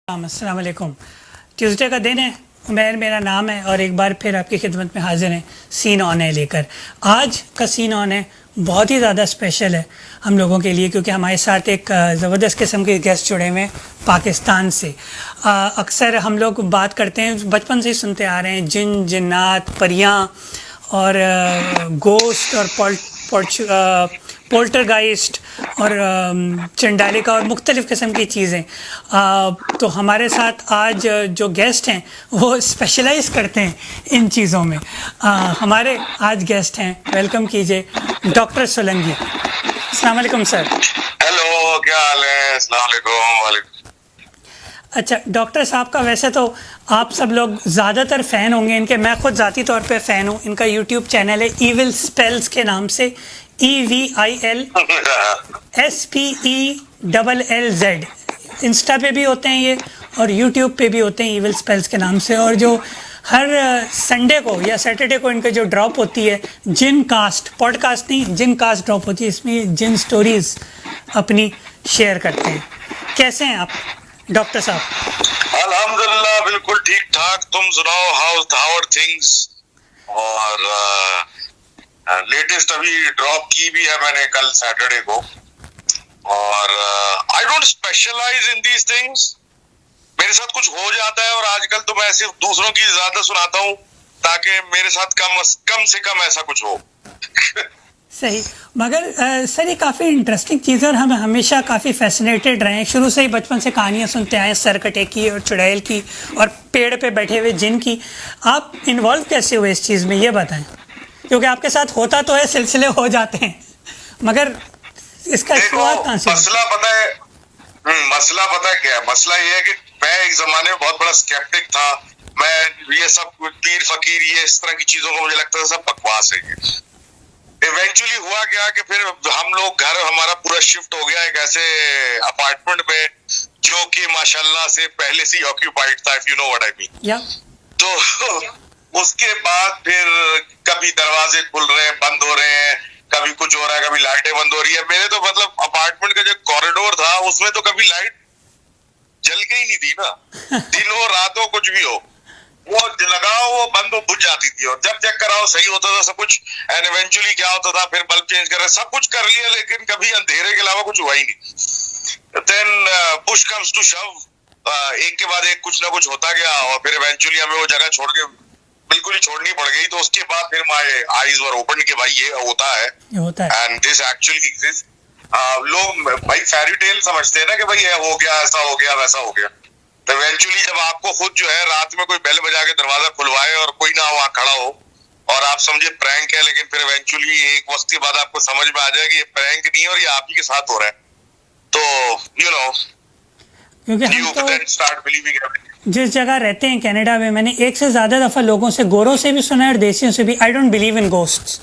अस्सलाम वालेकुम। ट्यूसडे का दिन है, उमैर मेरा नाम है और एक बार फिर आपकी खिदमत में हाजिर हैं सीन ऑन है लेकर। आज का सीन ऑन है बहुत ही ज़्यादा स्पेशल है हम लोगों के लिए, क्योंकि हमारे साथ एक ज़बरदस्त किस्म के गेस्ट जुड़े हुए हैं पाकिस्तान से। अक्सर हम लोग बात करते हैं, बचपन से ही सुनते आ रहे हैं, जिन जिन्नात परियाँ और गोस्ट और पोल्टरगाइस्ट और चंडालिका और मुख्तलिफ़ किस्म की चीज़ें। तो हमारे साथ आज जो गेस्ट हैं वो स्पेशलाइज करते हैं इन चीज़ों में। हमारे आज गेस्ट हैं, वेलकम कीजिए डॉक्टर सोलंकी। अस्सलाम वालेकुम सर। हेलो, क्या हाल है? अस्सलाम वालेकुम। वालेकुम। अच्छा डॉक्टर साहब का वैसे तो आप सब लोग ज़्यादातर फ़ैन होंगे इनके, मैं खुद ज़ाती तौर पे फ़ैन हूँ। इनका यूट्यूब चैनल है ईविल स्पेल्स के नाम से, EVILSPELLZ। इंस्टा पे भी होते हैं ये और यूट्यूब पे भी होते हैं ईविल स्पेल्स के नाम से। और जो हर संडे को या सैटरडे को इनका जो ड्रॉप होती है जिन कास्ट, पॉडकास्ट नहीं, जिन कास्ट ड्रॉप होती है, इसमें जिन स्टोरीज़ अपनी शेयर करते हैं। कैसे हैं आप डॉक्टर साहब? अल्हम्दुलिल्लाह बिल्कुल ठीक ठाक। तुम सुनाओ, हाउ आर थिंग्स? और लेटेस्ट अभी ड्रॉप की भी है मैंने कल सैटरडे को। और I don't specialise in these things, मेरे साथ कुछ हो जाता है और आजकल तो मैं सिर्फ दूसरों की ज्यादा सुनाता हूँ ताकि मेरे साथ कम से कम ऐसा कुछ हो। सही, मगर सर ये काफ़ी इंटरेस्टिंग चीज़ है और हम हमेशा काफ़ी फैसिनेटेड रहे हैं। शुरू से ही बचपन से कहानियाँ सुनते आए, सरकटे की और चुड़ैल की और पेड़ पे बैठे हुए जिन की। आप इन्वॉल्व कैसे हुए इस चीज़ में, ये बताएं, क्योंकि आपके साथ होता तो है, सिलसिले हो जाते हैं, मगर इसका शुरुआत कहाँ से? मसला पता है, मसला पता है क्या है? मसला ये है कि मैं एक जमाने में बहुत बड़ा स्केप्टिक था। मैं ये सब पीर फकीर ये इस तरह की चीजों को मुझे लगता था सब बकवास है। इवेंचुअली हुआ क्या कि फिर हम लोग हमारा पूरा शिफ्ट हो गया एक ऐसे अपार्टमेंट में जो कि माशाल्लाह से पहले से ऑक्यूपाइड था, if you know what I mean. तो उसके बाद फिर कभी दरवाजे खुल रहे हैं, बंद हो रहे हैं, कभी कुछ हो रहा है, कभी लाइटें बंद हो रही है। मेरे तो मतलब अपार्टमेंट का जो कॉरिडोर था उसमें तो कभी लाइट जल के ही नहीं थी ना। दिन हो रात हो कुछ भी हो, वो लगाओ वो बंद हो बुझ जाती थी, और जब चेक कराओ सही होता था सब कुछ। एंड इवेंचुअली क्या होता था, फिर बल्ब चेंज कर रहे, सब कुछ कर लिया, लेकिन कभी अंधेरे के अलावा कुछ हुआ ही नहीं। देन पुश कम्स टू शव, एक के बाद एक कुछ ना कुछ होता गया और फिर इवेंचुअली हमें वो जगह छोड़ के बिल्कुल ही छोड़नी पड़ गई। तो उसके बाद फिर माय आईज वर ओपन कि भाई ये होता है एंड दिस एक्चुअली एग्जिस्ट। लोग भाई फेरी टेल समझते हैं ना कि भाई ये हो गया, ऐसा हो गया, वैसा हो गया। तो इवेंचुअली जब आपको खुद जो है रात में कोई बेल बजा के दरवाजा खुलवाए और कोई ना वहां खड़ा हो और आप समझे प्रैंक है, लेकिन फिर इवेंचुअली एक वक्त के बाद आपको समझ में आ जाए कि ये प्रैंक नहीं है और ये आप ही के साथ हो रहा है, तो यू नो क्योंकि हम तो स्टार्ट बिलीविंग एवरीथिंग। जिस जगह रहते हैं कनाडा में, मैंने एक से ज़्यादा दफ़ा लोगों से, गोरों से भी सुना है और देसियों से भी, I don't believe in ghosts.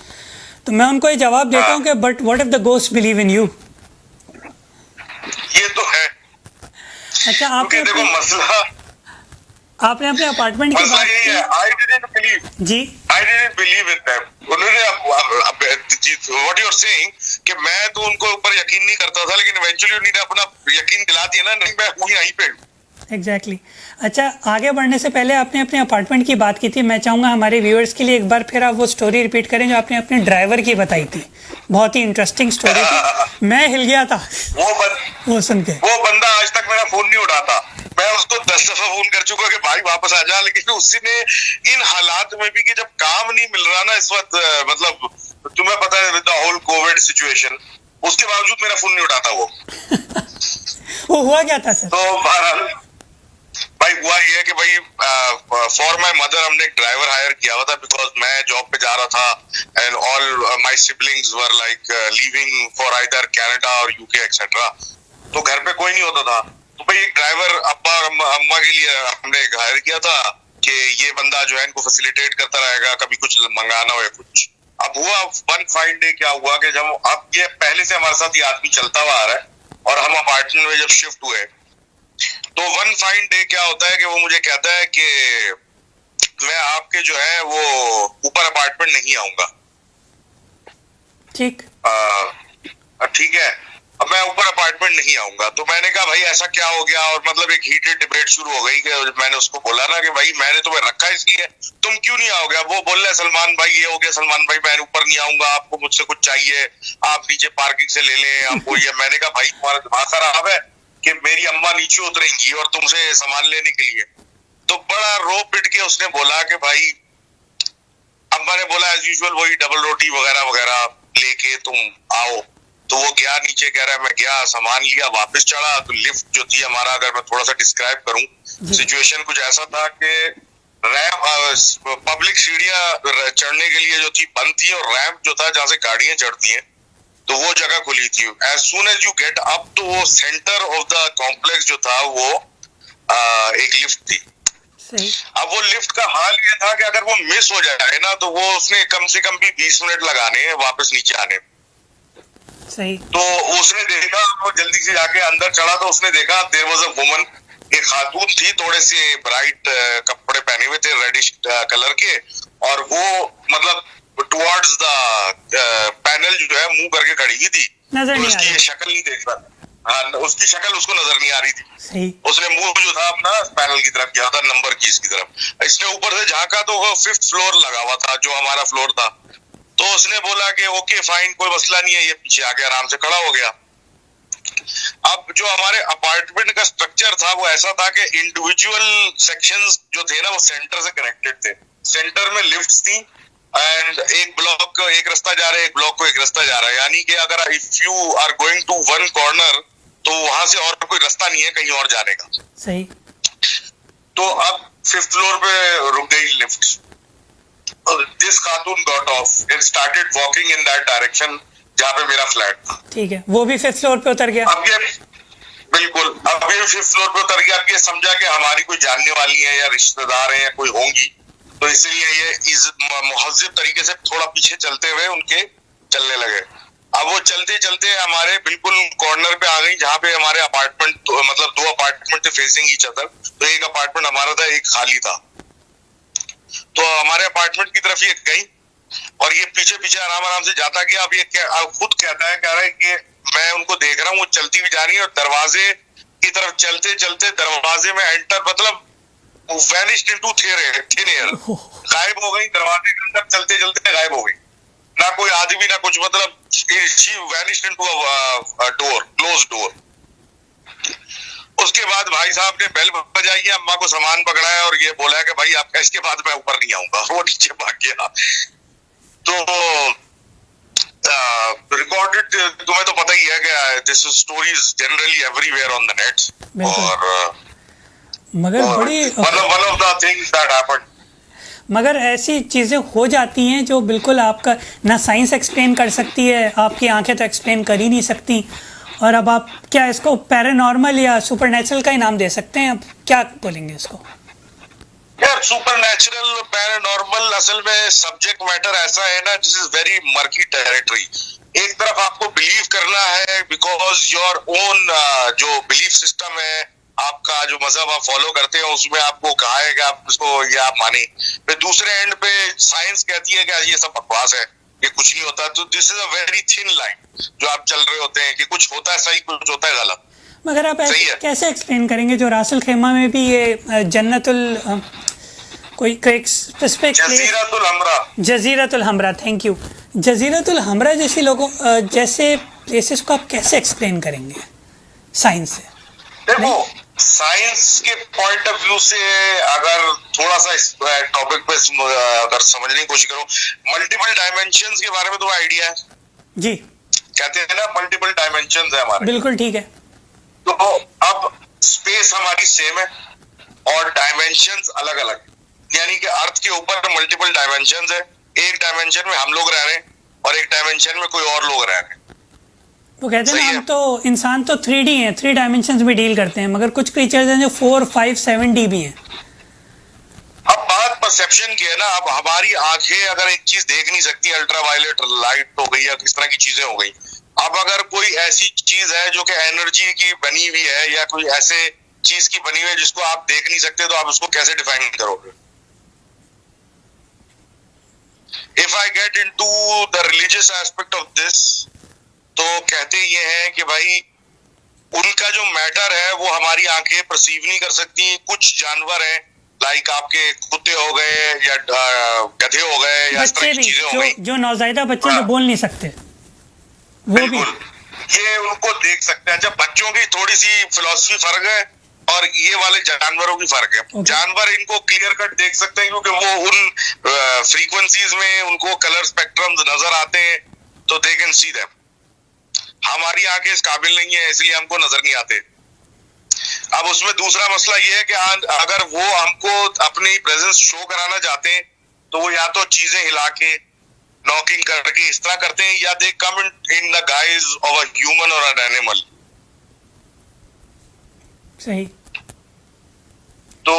तो मैं उनको ये जवाब देता हूँ कि but what if the ghost believe in you? ये तो है। अच्छा, आपने देखो मसला, आपने अपने अपार्टमेंट की बात यही है, I didn't believe in them. उन्होंने व्हाट यू आर सेइंग कि मैं तो उनको ऊपर यकीन नहीं करता था, लेकिन इवेंचुअली उन्होंने अपना यकीन दिला दिया ना, नहीं मैं हूं यहीं पे। एग्जैक्टली। अच्छा, आगे बढ़ने से पहले आपने अपने अपार्टमेंट की बात की थी, मैं चाहूँगा हमारे व्यूअर्स के लिए एक बार फिर आप वो स्टोरी रिपीट करें जो आपने अपने ड्राइवर की बताई थी। बहुत ही इंटरेस्टिंग स्टोरी थी, मैं हिल गया था वो सुन के। वो बंदा आज तक मेरा फोन नहीं उठाता। मैं उसको 10 दफा फोन कर चुका कि भाई वापस आ जा, लेकिन उसने इन हालात में भी कि जब काम नहीं मिल रहा ना इस वक्त, मतलब तुम्हें पता है with the whole Covid situation, उसके बावजूद मेरा फोन नहीं उठाता वो। वो हुआ क्या था सर? तो बहरहाल भाई हुआ ये कि भाई फॉर माय मदर हमने एक ड्राइवर हायर किया हुआ था, बिकॉज मैं जॉब पे जा रहा था and all my siblings were like leaving for either Canada और यूके एक्सेट्रा। तो घर पे कोई नहीं होता था, तो भाई एक ड्राइवर अब्बा अम्मा के लिए हमने हायर किया था कि ये बंदा जो है इनको फैसिलिटेट करता रहेगा, कभी कुछ मंगाना हो या कुछ। अब हुआ वन फाइन डे क्या हुआ कि जब अब ये पहले से हमारे साथ ये आदमी चलता हुआ आ रहा है और हम अपार्टमेंट में जब शिफ्ट हुए, तो वन फाइन डे क्या होता है कि वो मुझे कहता है कि मैं आपके जो है वो ऊपर अपार्टमेंट नहीं आऊंगा। ठीक ठीक है, अब मैं ऊपर अपार्टमेंट नहीं आऊंगा। तो मैंने कहा भाई ऐसा क्या हो गया, और मतलब एक हीटेड डिबेट शुरू हो गई कि मैंने उसको बोला ना कि भाई मैंने तुम्हें रखा इसलिए, तुम क्यों नहीं आओगे। वो बोल रहे सलमान भाई ये हो गया, सलमान भाई मैं ऊपर नहीं आऊंगा, आपको मुझसे कुछ चाहिए आप नीचे पार्किंग से ले लें आपको ये। मैंने कहा भाई तुम्हारा दिमाग खराब है कि मेरी अम्मा नीचे उतरेंगी और तुमसे सामान लेने के लिए। तो बड़ा रो पिट के उसने बोला कि भाई, अम्मा ने बोला एज यूजुअल वही डबल रोटी वगैरह वगैरह लेके तुम आओ। तो वो गया नीचे, कह रहा है मैं गया सामान लिया वापस चढ़ा। तो लिफ्ट जो थी हमारा, अगर मैं थोड़ा सा डिस्क्राइब करूं सिचुएशन कुछ ऐसा था कि रैम्प पब्लिक सीढ़ियां चढ़ने के लिए जो थी बंद थी, और रैम्प जो था जहां से गाड़ियां चढ़ती हैं तो वो जगह खुली थी। As soon as you get up तो वो सेंटर ऑफ द कॉम्प्लेक्स जो था वो एक लिफ्ट थी। सही। अब वो लिफ्ट का हाल ये था कि अगर वो मिस हो जाए ना तो वो उसने कम से कम भी 20 मिनट लगाने हैं वापस नीचे आने। सही। तो उसने देखा, वो जल्दी से जाके अंदर चढ़ा तो उसने देखा देयर वाज अ वुमन, एक खातून थी, थोड़े से ब्राइट कपड़े पहने हुए थे रेडिश कलर के, और वो मतलब टुवर्ड्स द पैनल जो है मुंह करके खड़ी हुई थी। नजर तो नहीं आ उसकी रही। शक्ल नहीं देख रहा। हाँ, उसकी शक्ल उसको नजर नहीं आ रही थी। सही। उसने मुंह जो था अपना पैनल की तरफ किया था, नंबर कीज की तरफ। इसने ऊपर से झांका तो वो 5th फ्लोर लगा हुआ था जो हमारा फ्लोर था। तो उसने बोला कि ओके फाइन कोई मसला नहीं है, ये पीछे आके आराम से खड़ा हो गया। अब जो हमारे अपार्टमेंट का स्ट्रक्चर था वो ऐसा था कि इंडिविजुअल सेक्शंस जो थे ना वो सेंटर से कनेक्टेड थे। सेंटर में लिफ्ट्स थी एंड एक ब्लॉक को एक रास्ता जा रहा है, एक ब्लॉक को एक रास्ता जा रहा है। यानी कि अगर if you are going to one corner तो वहां से और कोई रास्ता नहीं है कहीं और जाने का। सही। तो अब 5th फ्लोर पे रुक गई lift. This Khatoon got off and started walking in that direction जहाँ पे मेरा फ्लैट था। ठीक है, वो भी 5th फ्लोर पे उतर गया। अब ये बिल्कुल, अब ये 5th फ्लोर पे उतर गया। अब ये समझा कि हमारी कोई जानने वाली है या रिश्तेदार है या कोई होंगी, तो इसलिए ये इस मुहज्जिब तरीके से थोड़ा पीछे चलते हुए उनके चलने लगे। अब वो चलते चलते हमारे बिल्कुल कॉर्नर पे आ गई जहाँ पे हमारे अपार्टमेंट तो, मतलब 2 अपार्टमेंट थे फेसिंग ईच अदर। तो एक अपार्टमेंट हमारा था, एक खाली था। तो हमारे अपार्टमेंट की तरफ ये गई और ये पीछे पीछे आराम आराम से जाता गया। अब ये अब खुद कहता है, कह रहा है कि मैं उनको देख रहा हूँ, वो चलती हुई जा रही है और दरवाजे की तरफ चलते चलते दरवाजे में एंटर, मतलब वैनिश्ड इनटू थिन एयर, गायब हो गई। दरवाजे के अंदर चलते चलते गायब हो गई, ना कोई आदमी ना कुछ, मतलब she vanished into a door, close door. उसके बाद भाई साहब ने बेल बजाई है, अम्मा को सामान पकड़ाया और ये बोला है कि भाई आपका, इसके बाद मैं ऊपर नहीं आऊंगा। वो नीचे भाग गया। तो रिकॉर्डेड, तुम्हें तो पता ही है कि this story is generally everywhere on the net. और मगर बड़ी one of the things that happened. मगर ऐसी चीज़ें हो जाती हैं जो बिल्कुल आपका ना साइंस एक्सप्लेन कर सकती है, आपकी आंखें तो एक्सप्लेन कर ही नहीं सकती। और अब आप क्या इसको पैरानॉर्मल या सुपरनेचुरल का ही नाम दे सकते हैं? अब क्या बोलेंगे इसको? यार सुपरनैचुरल पैरानॉर्मल असल में सब्जेक्ट मैटर ऐसा है ना, this is very murky territory. एक तरफ आपको बिलीव करना है बिकॉज योर ओन जो बिलीफ सिस्टम है, आपका जो मजहब आप फॉलो करते हैं उसमें आपको कहा है कि आप इसको ये आप माने। फिर दूसरे एंड पे साइंस कहती है कि ये सब बकवास है, ये कुछ नहीं होता। तो this is a very thin line जो आप चल रहे होते हैं कि कुछ होता है सही, कुछ होता है गलत। मगर आप ऐसे कैसे एक्सप्लेन करेंगे जो रासुल खेमा में भी ये जन्नतुल कोई स्पेसिफिक जजीरतुल हमरा, जजीरतुल हमरा, थैंक यू, जजीरतुल हमरा जैसी लोगों जैसे प्लेसेस को आप कैसे एक्सप्लेन करेंगे साइंस से? देखो साइंस के पॉइंट ऑफ व्यू से अगर थोड़ा सा इस टॉपिक पे अगर समझने की कोशिश करो, मल्टीपल डायमेंशंस के बारे में तो आइडिया है जी? कहते हैं ना मल्टीपल डायमेंशंस है हमारे। बिल्कुल ठीक है। तो अब स्पेस हमारी सेम है और डायमेंशंस अलग अलग, यानी कि अर्थ के ऊपर मल्टीपल डायमेंशंस है। एक डायमेंशन में हम लोग रह रहे हैं और एक डायमेंशन में कोई और लोग रह रहे हैं। वो कहते हैं हम तो इंसान तो 3D हैं, 3 डायमेंशंस में डील करते हैं, मगर कुछ क्रीचर्स हैं जो 4, 5, 7D भी हैं। अब बात परसेप्शन की है ना। अब हमारी आंखें अगर एक चीज देख नहीं सकती, अल्ट्रावायलेट लाइट हो गई या किस तरह की चीजें हो गई। अब अगर कोई ऐसी चीज है जो कि एनर्जी की बनी हुई है या कोई ऐसे चीज की बनी हुई है जिसको आप देख नहीं सकते, तो आप उसको कैसे डिफाइन करोगे? If I get into the religious aspect of this, तो कहते ये हैं कि भाई उनका जो मैटर है वो हमारी आंखें परसीव नहीं कर सकती। कुछ जानवर हैं लाइक आपके कुत्ते हो गए या गधे हो गए या इस तरह बच्चे की भी चीजें हो गई, जो नौज़ायदा बच्चे जो बोल नहीं सकते वो भी। बिल्कुल ये उनको देख सकते हैं। जब बच्चों की थोड़ी सी फिलॉसफी फर्क है और ये वाले जानवरों की फर्क है। Okay. जानवर इनको क्लियर कट देख सकते हैं क्योंकि वो उन फ्रीक्वेंसीज में उनको कलर स्पेक्ट्रम्स नजर आते हैं, तो दे कैन सी देम। हमारी आंखें इस काबिल नहीं है, इसलिए हमको नजर नहीं आते। अब उसमें दूसरा मसला ये है कि अगर वो हमको अपनी प्रेजेंस शो कराना चाहते हैं तो वो या तो चीजें हिला के नॉकिंग करके इस तरह करते हैं, या they come in the guise of a human और एन एनिमल। सही। तो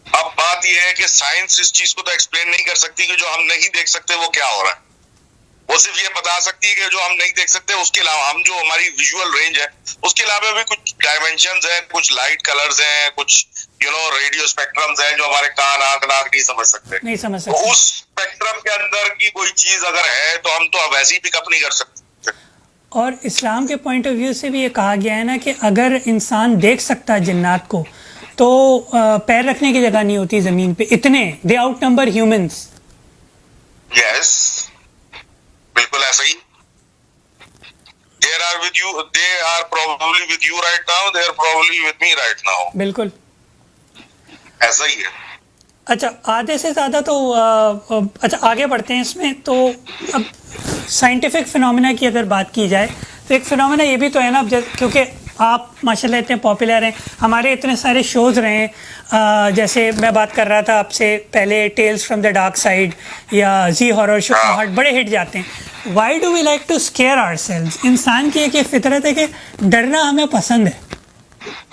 अब बात यह है कि साइंस इस चीज को तो एक्सप्लेन नहीं कर सकती कि जो हम नहीं देख सकते वो क्या हो रहा है। वो सिर्फ ये बता सकती है कि जो हम नहीं देख सकते उसके अलावा हम जो हमारी विजुअल रेंज है उसके अलावा भी कुछ डायमेंशंस हैं, कुछ लाइट कलर्स हैं, कुछ रेडियो स्पेक्ट्रम्स हैं जो हमारे कान आंख नाक नहीं समझ सकते। नहीं समझ तो सकते। उस स्पेक्ट्रम के अंदर की कोई चीज अगर है तो हम तो वैसे ही पिकअप नहीं कर सकते। और इस्लाम के पॉइंट ऑफ व्यू से भी ये कहा गया है ना कि अगर इंसान देख सकता है जिन्नात को तो पैर रखने की जगह नहीं होती जमीन पे, इतने दे आउट नंबर ह्यूमंस। यस, बिल्कुल ऐसा ही। they are probably with you right now, they are probably with me right now। बिल्कुल ऐसा ही है। अच्छा, आधे से ज़्यादा तो अच्छा आगे बढ़ते हैं इसमें। तो अब साइंटिफिक फिनोमेना की अगर बात की जाए तो एक फिनोमेना ये भी तो है ना, अब क्योंकि आप माशाल्लाह इतने पॉपुलर हैं, हमारे इतने सारे शोज़ रहे हैं, जैसे मैं बात कर रहा था आपसे पहले tales from the dark side या जी हॉरर शो हट बड़े हिट जाते हैं। Why do we like to scare ourselves? इंसान की एक ये फितरत है कि डरना हमें पसंद है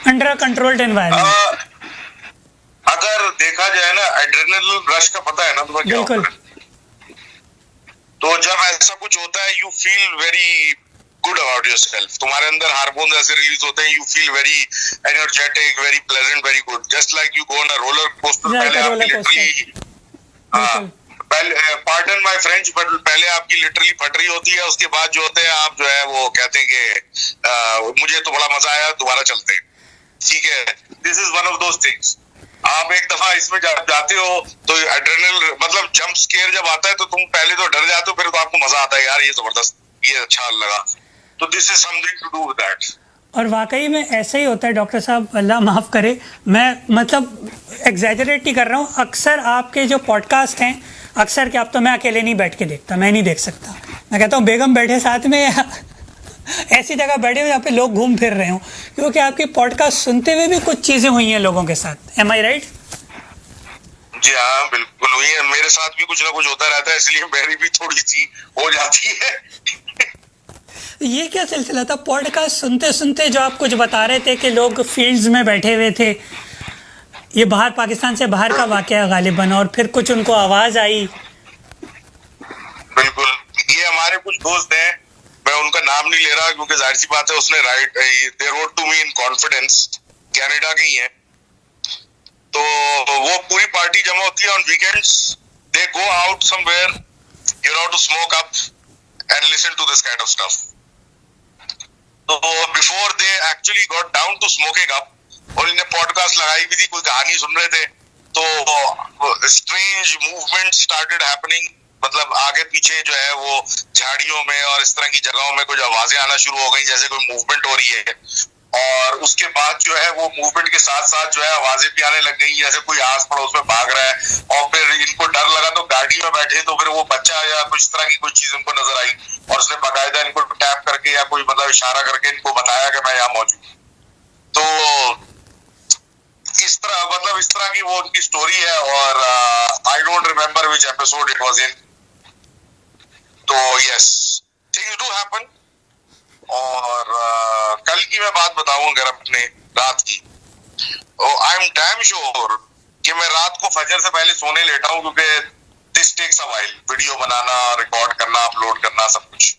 अंडर अ कंट्रोल्ड एनवायरनमेंट। अगर देखा जाए ना एड्रेनल रश का पता है ना तुम्हें क्या बिल्कुल। होता है? तो जब ऐसा कुछ होता है you feel very good about yourself, तुम्हारे अंदर हार्मोन ऐसे रिलीज होते हैं, you feel very energetic, very pleasant, very good, just like you go on a roller coaster. पहले आपकी literally pardon my French but पहले आपकी लिटरली फट रही होती है, उसके बाद जो होते हैं आप जो है वो कहते हैं कि मुझे तो बड़ा मजा आया, दोबारा चलते हैं। ठीक है, this is one of those things. आप एक दफा इसमें जाते हो तो एड्रेनल मतलब जंप स्केयर जब आता है तो तुम पहले तो डर जाते हो, फिर तो आपको मजा आता है, यार ये जबरदस्त, ये अच्छा लगा। तो this is something to do with that. और वाकई में ऐसा ही होता है डॉक्टर साहब, अल्लाह माफ़ करे, मैं मतलब एग्जैजरेट नहीं कर रहा हूँ। अक्सर आपके जो पॉडकास्ट हैं अक्सर क्या, अब तो मैं अकेले नहीं बैठ के देखता, मैं नहीं देख सकता। मैं कहता हूँ बेगम बैठे साथ में या ऐसी जगह बैठे हुए जहाँ पे लोग घूम फिर रहे हों, क्योंकि आपकी पॉडकास्ट सुनते हुए भी कुछ चीज़ें हुई हैं लोगों के साथ। एम आई राइट? जी हाँ, बिल्कुल हुई है। मेरे साथ भी कुछ ना कुछ होता रहता है, इसलिए मेरी भी थोड़ी सी हो जाती है। ये क्या सिलसिला था? पॉडकास्ट सुनते सुनते जो आप कुछ बता रहे थे कि लोग फील्ड्स में बैठे हुए थे, ये बाहर पाकिस्तान से बाहर का वाकया गालिबन, और फिर कुछ उनको आवाज आई। बिल्कुल, ये हमारे कुछ दोस्त हैं, मैं उनका नाम नहीं ले रहा क्योंकि जाहिर सी बात है उसने they wrote to me in confidence, Canada के ही हैं। तो वो पूरी पार्टी जमा होती है on weekends, they go out somewhere to smoke up and listen to this kind of stuff. तो before they actually got down to smoking up, और इन्हें पॉडकास्ट लगाई भी थी, कोई कहानी सुन रहे थे, तो स्ट्रेंज मूवमेंट स्टार्टेड हैपनिंग, मतलब आगे पीछे जो है वो झाड़ियों में और इस तरह की जगहों में कुछ आवाजें आना शुरू हो गई जैसे कोई मूवमेंट हो रही है। और उसके बाद जो है वो मूवमेंट के साथ साथ जो है आवाजें भी आने लग गई जैसे कोई आस पड़ोस में भाग रहा है। और फिर इनको डर लगा तो गाड़ी में बैठे तो फिर वो बच्चा या कुछ तरह की कोई चीज उनको नजर आई, और उसने बाकायदा इनको टैप करके या कोई मतलब इशारा करके इनको बताया कि मैं यहाँ मौजूद। तो इस तरह की वो उनकी स्टोरी है, और I don't remember which episode it was in. तो यस, थिंग्स डू हैपन। और कल की मैं बात बताऊं अगर अपने रात की, आई एम डैम श्योर कि मैं रात को फजर से पहले सोने लेटा हूं, क्योंकि this takes a while, video बनाना, रिकॉर्ड करना, अपलोड करना, सब कुछ।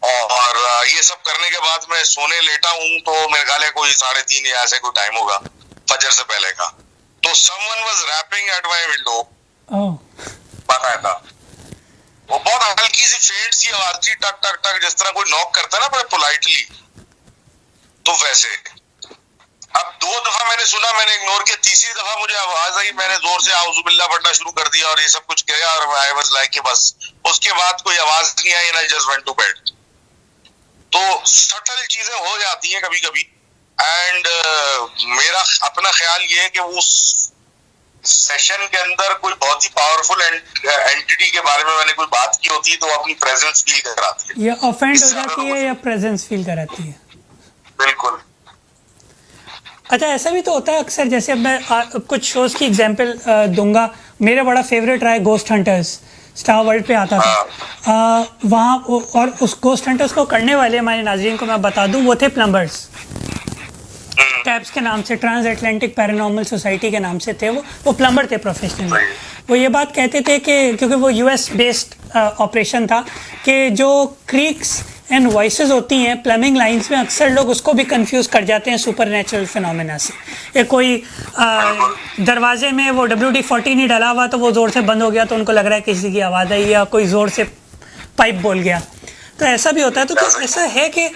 और ये सब करने के बाद मैं सोने लेटा हूं तो मेरे ख्याल है कोई 3:30 या ऐसे कोई टाइम होगा फजर से पहले का। तो someone was rapping at my window, oh, बाकायदा। वो बहुत हल्की सी फेंट सी आवाज थी, टक टक टक, जिस तरह कोई नॉक करता है ना बड़े पोलाइटली, तो वैसे। अब 2 दफा मैंने सुना, मैंने इग्नोर किया, तीसरी दफा मुझे आवाज आई, मैंने जोर से आउजुबिल्लाह पढ़ना शुरू कर दिया और ये सब कुछ किया, और आई वाज लाइक बस उसके बाद कोई आवाज नहीं आई, and I just went to bed. तो सटल चीजें हो जाती हैं कभी कभी, एंड मेरा अपना ख्याल ये है कि वो सेशन के अंदर कोई बहुत ही पावरफुल एंटिटी के बारे में मैंने कोई बात की होती है तो वो अपनी प्रेजेंस फील कराती है, या ऑफेंड हो जाती है या प्रेजेंस फील कराती है। बिल्कुल। अच्छा, ऐसा भी तो होता है अक्सर, जैसे अब मैं कुछ शोज़ की एग्जांपल दूंगा। मेरा बड़ा फेवरेट रहा है गोस्ट हंटर्स, स्टार वर्ल्ड पे आता था। वहाँ और उस गोस्ट हंटर्स को करने वाले हमारे नाज़रीन को मैं बता दूं, वो थे प्लम्बर्स। टैब्स के नाम से, ट्रांस अटलांटिक पैरानॉर्मल सोसाइटी के नाम से थे वो प्लम्बर थे प्रोफेशनल। वो ये बात कहते थे कि क्योंकि वो यूएस बेस्ड ऑपरेशन था, कि जो क्रीक्स एंड वॉइसेस होती हैं प्लम्बिंग लाइंस में, अक्सर लोग उसको भी कंफ्यूज कर जाते हैं सुपर नेचुरल फिनोमेना से। ये कोई दरवाजे में वो WD-40 नहीं डाला हुआ तो वो ज़ोर से बंद हो गया तो उनको लग रहा है किसी की आवाज़ आई, या कोई ज़ोर से पाइप बोल गया, तो ऐसा भी होता है। तो क्या ऐसा है कि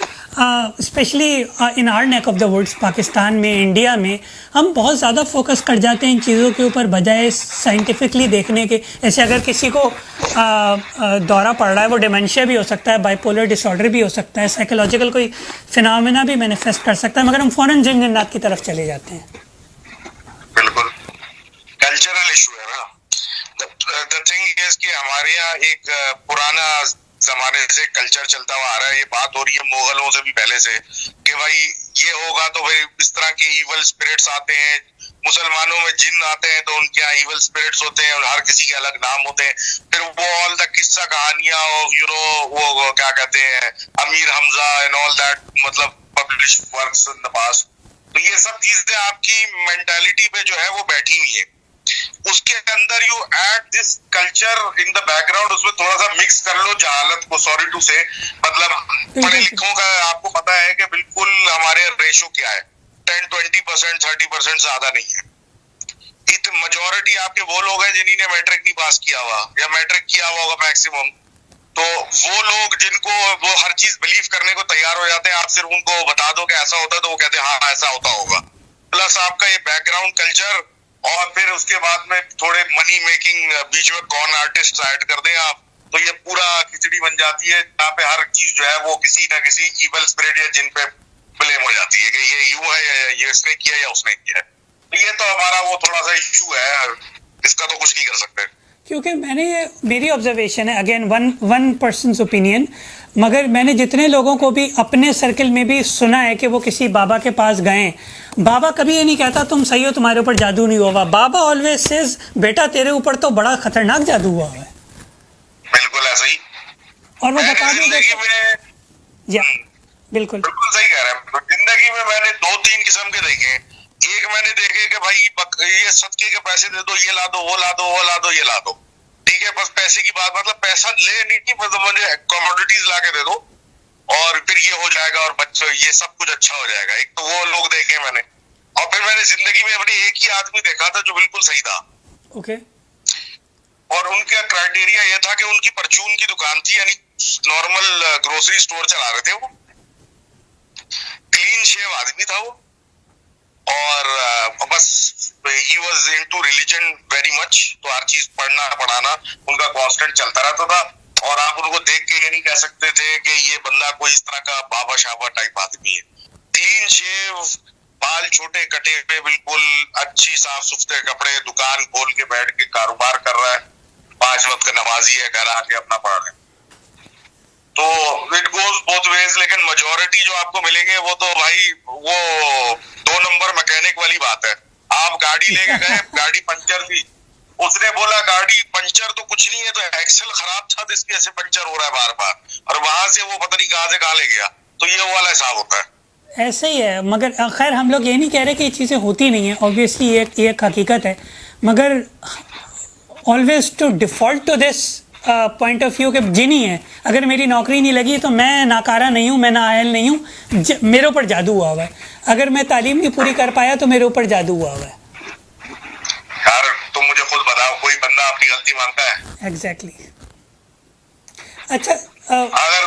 specially in our neck of the world, Pakistan में, इंडिया में, हम बहुत ज़्यादा फोकस कर जाते हैं इन चीज़ों के ऊपर बजाय साइंटिफिकली देखने के। ऐसे अगर किसी को दौरा पड़ रहा है, वो डिमेंशिया भी हो सकता है, बाइपोलर डिसऑर्डर भी हो सकता है, साइकोलॉजिकल कोई फिनोमेना भी मैनिफेस्ट कर सकता है, मगर हम फ़ौरन जिन जन्नत की तरफ चले जाते हैं। बिल्कुल कल्चरल इशू है ना। द थिंग इज कि हमारे यहाँ एक पुराना जमाने से कल्चर चलता हुआ आ रहा है, ये बात हो रही है मुगलों से भी पहले से, कि भाई ये होगा तो भाई इस तरह के इवल स्पिरिट्स आते हैं, मुसलमानों में जिन आते हैं तो उनके यहाँ इवल स्पिरिट्स होते हैं और हर किसी के अलग नाम होते हैं। फिर वो ऑल द किस्सा कहानियां और वो क्या कहते हैं Amir Hamza and all that, मतलब publish works in the past. तो ये सब चीजें आपकी मेंटालिटी पे जो है वो बैठी हुई है, उसके अंदर you add this culture in the background, उसमें थोड़ा सा मिक्स कर लो जहालत को, सॉरी टू से, मतलब पढ़े लिखों का आपको पता है कि बिल्कुल हमारे रेशो क्या है, 10-20%, 30% ज्यादा नहीं है। मेजोरिटी आपके वो लोग हैं जिन्हीं ने मैट्रिक नहीं पास किया हुआ या मैट्रिक किया हुआ होगा मैक्सिमम, तो वो लोग जिनको वो हर चीज बिलीव करने को तैयार हो जाते हैं, आप सिर्फ उनको बता दो कि ऐसा होता है तो वो कहते हैं हाँ ऐसा होता होगा। प्लस आपका ये बैकग्राउंड कल्चर, और फिर उसके बाद में थोड़े मनी मेकिंग बीच में कॉन आर्टिस्ट ऐड कर दें आप, तो ये पूरा खिचड़ी बन जाती है, जहाँ पे हर चीज जो है वो किसी ना किसी इवल स्पिरिट या जिन पे ब्लेम हो जाती है कि ये यूं है या ये इसने किया या उसने किया है। तो ये तो हमारा वो थोड़ा सा इशू है, इसका तो कुछ नहीं कर सकते। क्योंकि मेरी ऑब्जर्वेशन है, अगेन वन पर्सनस ओपिनियन, मगर मैंने जितने लोगों को भी अपने सर्कल में भी सुना है कि वो किसी बाबा के पास गए, बाबा कभी ये नहीं कहता तुम सही हो, तुम्हारे ऊपर जादू नहीं हुआ। बाबा ऑलवेज सेज बेटा तेरे ऊपर तो बड़ा खतरनाक जादू हुआ है। बिल्कुल ऐसा ही। और वो बता जिंदगी में बिल्कुल सही कह रहे हैं। जिंदगी में मैंने 2-3 किस्म के देखे। एक मैंने देखे कि भाई ये सदके के पैसे दे दो, ये ला दो, वो ला दो, वो ला दो, ये ला दो, ठीक है, बस पैसे की बात, मतलब पैसा ले नहीं, मतलब मुझे कमोडिटीज ला के दे दो और फिर ये हो जाएगा और बच्चों ये सब कुछ अच्छा हो जाएगा। एक तो वो लोग देखे मैंने, और फिर मैंने जिंदगी में अपने एक ही आदमी देखा था जो बिल्कुल सही था। ओके। और उनका क्राइटेरिया ये था कि उनकी परचून की दुकान थी, यानी नॉर्मल ग्रोसरी स्टोर चला रहे थे वो, क्लीन शेव आदमी था वो, और बस he was into religion very much, तो हर चीज पढ़ना पढ़ाना उनका कांस्टेंट चलता रहता था, और आप उनको देख के ये नहीं कह सकते थे कि ये बंदा कोई इस तरह का बाबा शाबा टाइप आदमी है। क्लीन शेव, बाल छोटे कटे हुए, बिल्कुल अच्छी साफ सुथरे कपड़े, दुकान खोल के बैठ के कारोबार कर रहा है, 5 वक्त का नमाजी है, घर आके अपना पढ़ रहे हैं। तो इट गोज बोथ वेज। लेकिन मेजोरिटी जो आपको मिलेंगे वो तो भाई वो 2 नंबर मैकेनिक वाली बात है। आप गाड़ी लेके गए, गाड़ी पंचर थी, उसने बोला गाड़ी पंचर तो कुछ नहीं है, तो एक्सेल खराब था तो इसकी ऐसे पंचर हो रहा है बार बार, और वहां से वो पता नहीं कहां से कहां ले गया। तो ये वो वाला हिसाब होता है। ऐसे ही है, मगर खैर हम लोग ये नहीं कह रहे कि ये चीज़ें होती नहीं है, ऑब्वियसली ये एक हकीकत है, मगर always to default to this point of view के जिनी है, अगर मेरी नौकरी नहीं लगी तो मैं नाकारा नहीं हूँ, मैं नाअहल नहीं हूँ, मेरे ऊपर जादू हुआ हुआ है। अगर मैं तालीम नहीं पूरी कर पाया तो मेरे ऊपर जादू हुआ हुआ है। यार तुम मुझे खुद बताओ, कोई बंदा अपनी गलती मानता है? एग्जैक्टली। अच्छा, अगर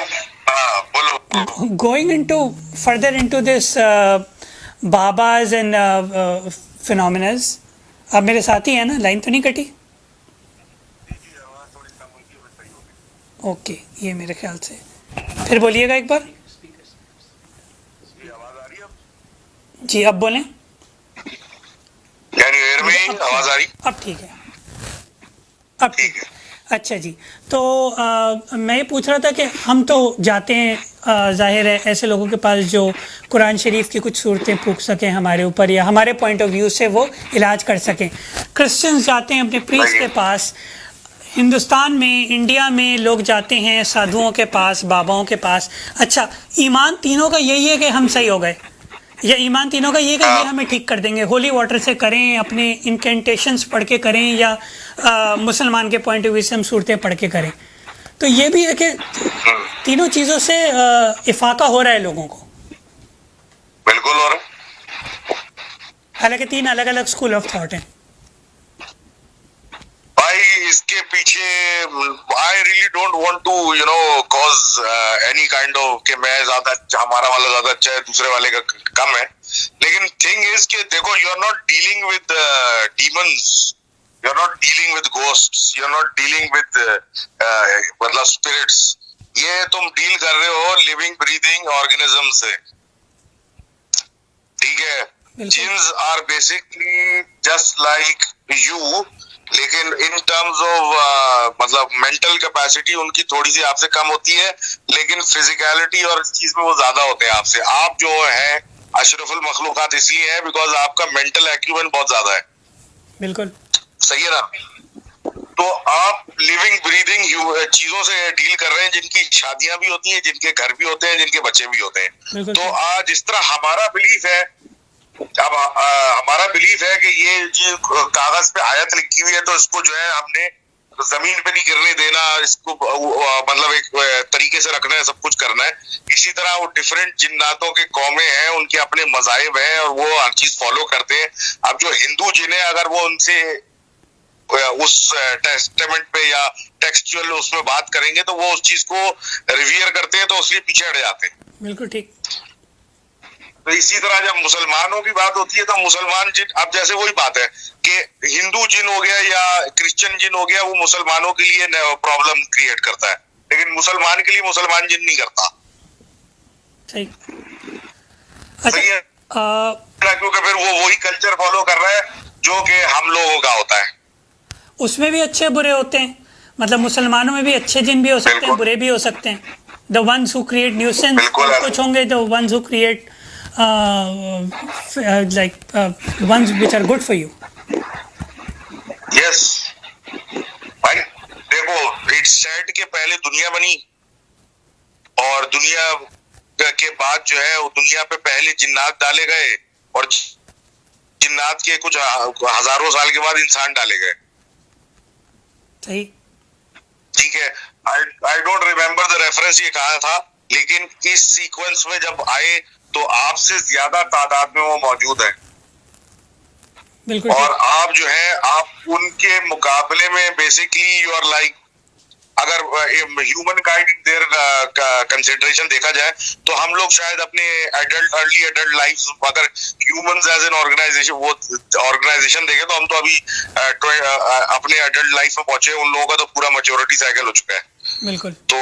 हाँ बोलो। going into further into this babas and phenomena, आप मेरे साथ ही है ना, लाइन तो नहीं कटी? ओके, ये मेरे ख्याल से फिर बोलिएगा एक बार। जी अब बोलें। Can you hear me? आवाज आ रही? अब ठीक है, अब ठीक है। अच्छा जी, तो मैं ये पूछ रहा था कि हम तो जाते हैं, जाहिर है ऐसे लोगों के पास जो कुरान शरीफ की कुछ सूरतें फूंक सकें हमारे ऊपर, या हमारे पॉइंट ऑफ व्यू से वो इलाज कर सकें। क्रिश्चियंस जाते हैं अपने प्रीस्ट के पास, हिंदुस्तान में, इंडिया में लोग जाते हैं साधुओं के पास, बाबाओं के पास। अच्छा, ईमान तीनों का यही है कि हम सही हो गए, या ईमान तीनों का ये कि ये हमें ठीक कर देंगे, होली वाटर से करें, अपने इनकेंटेशंस पढ़ के करें, या मुसलमान के पॉइंट ऑफ व्यू से हम सूरतें पढ़ के करें? तो ये भी है कि तीनों चीज़ों से इफाका हो रहा है लोगों को। बिल्कुल हो रहा है। हालांकि तीन अलग अलग स्कूल ऑफ थॉट हैं भाई। इसके पीछे I really don't want to you know cause any kind of कि मैं ज्यादा, हमारा वाला ज्यादा अच्छा है, दूसरे वाले का कम है। लेकिन थिंग इज कि देखो, you are not dealing with demons, you are not dealing with ghosts, you are not dealing with मतलब स्पिरिट्स। ये तुम डील कर रहे हो लिविंग ब्रीदिंग ऑर्गेनिज्म से, ठीक है? जिन्स are basically just like you, लेकिन इन टर्म्स ऑफ मतलब मेंटल कैपेसिटी उनकी थोड़ी सी आपसे कम होती है, लेकिन फिजिकलिटी और इस चीज में वो ज्यादा होते हैं आपसे। आप जो है अशरफुल मखलूकात इसलिए है बिकॉज आपका मेंटल एक्यूमेंट बहुत ज्यादा है। बिल्कुल सही है ना? तो आप लिविंग ब्रीदिंग चीजों से डील कर रहे हैं, जिनकी शादियां भी होती हैं, जिनके घर भी होते हैं, जिनके बच्चे भी होते हैं। तो आज जिस तरह हमारा बिलीफ है, अब हमारा बिलीफ है कि ये जो कागज पे आयत लिखी हुई है तो इसको जो है हमने जमीन पे नहीं गिरने देना, इसको मतलब एक तरीके से रखना है, सब कुछ करना है। इसी तरह वो डिफरेंट जिन्नातों के कौमें हैं, उनके अपने मज़ाहिब हैं और वो हर चीज फॉलो करते हैं। अब जो हिंदू जिन्हें अगर वो उनसे उस टेस्टामेंट पे या टेक्सचुअल उसमें बात करेंगे तो वो उस चीज को रिवियर करते हैं, तो उसलिए पीछे हट जाते हैं। बिल्कुल ठीक। तो इसी तरह जब मुसलमानों की बात होती है तो मुसलमान जिन, अब जैसे वही बात है कि हिंदू जिन हो गया या क्रिश्चियन जिन हो गया, वो मुसलमानों के लिए प्रॉब्लम क्रिएट करता है, लेकिन मुसलमान के लिए मुसलमान जिन नहीं करता। सही। सही है, क्योंकि फिर वो वही कल्चर फॉलो कर रहा है जो कि हम लोगों का होता है। उसमें भी अच्छे बुरे होते हैं, मतलब मुसलमानों में भी अच्छे जिन भी हो सकते हैं, बुरे भी हो सकते हैं। The ones who create nuisance, कुछ होंगे the ones who create like ones which are good for you. Yes. भाई देखो, इट्स सेड के पहले दुनिया बनी और दुनिया के बाद जो है वो दुनिया पे पहले जिन्नात डाले गए और जिन्नात के कुछ हजारों साल के बाद इंसान डाले गए। सही, ठीक है। I don't remember the reference ये कहा था, लेकिन इस सीक्वेंस में जब आए तो आपसे ज्यादा तादाद में वो मौजूद है। बिल्कुल। और आप जो है आप उनके मुकाबले में बेसिकली यू आर लाइक, अगर ह्यूमन काइंड देयर कंसिडरेशन देखा जाए तो हम लोग शायद अपने अर्ली एडल्ट लाइफ, अगर ह्यूमंस एज एन ऑर्गेनाइजेशन, वो ऑर्गेनाइजेशन देखे तो हम तो अभी अपने एडल्ट लाइफ में पहुंचे। उन लोगों का तो पूरा मैच्योरिटी साइकिल हो चुका है। बिल्कुल। तो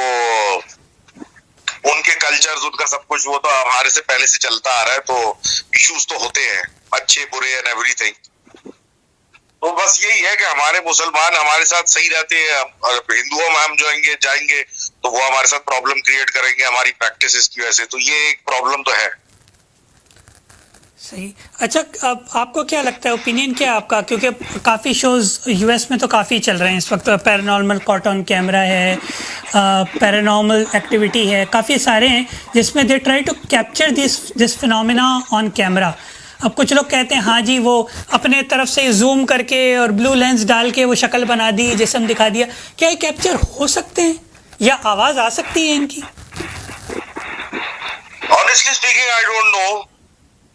उनके कल्चर्स, उनका सब कुछ वो तो हमारे से पहले से चलता आ रहा है, तो इश्यूज तो होते हैं, अच्छे बुरे एंड एवरीथिंग। तो बस यही है कि हमारे मुसलमान हमारे साथ सही रहते हैं, हिंदुओं में हम जाएंगे तो वो हमारे साथ प्रॉब्लम क्रिएट करेंगे हमारी प्रैक्टिसेस की वजह से। तो ये एक प्रॉब्लम तो है। सही। अच्छा, अब आपको क्या लगता है, ओपिनियन क्या है आपका? क्योंकि काफ़ी शोज़ यूएस में तो काफ़ी चल रहे हैं इस वक्त, पैरानॉर्मल कॉट ऑन कैमरा है, पैरानॉर्मल एक्टिविटी है, काफ़ी सारे हैं जिसमें they try to capture this phenomena on camera. अब कुछ लोग कहते हैं हाँ जी, वो अपने तरफ से जूम करके और ब्लू लेंस डाल के वो शक्ल बना दी, जिस्म दिखा दिया। क्या ये कैप्चर हो सकते हैं या आवाज़ आ सकती है इनकी? Honestly speaking I don't know,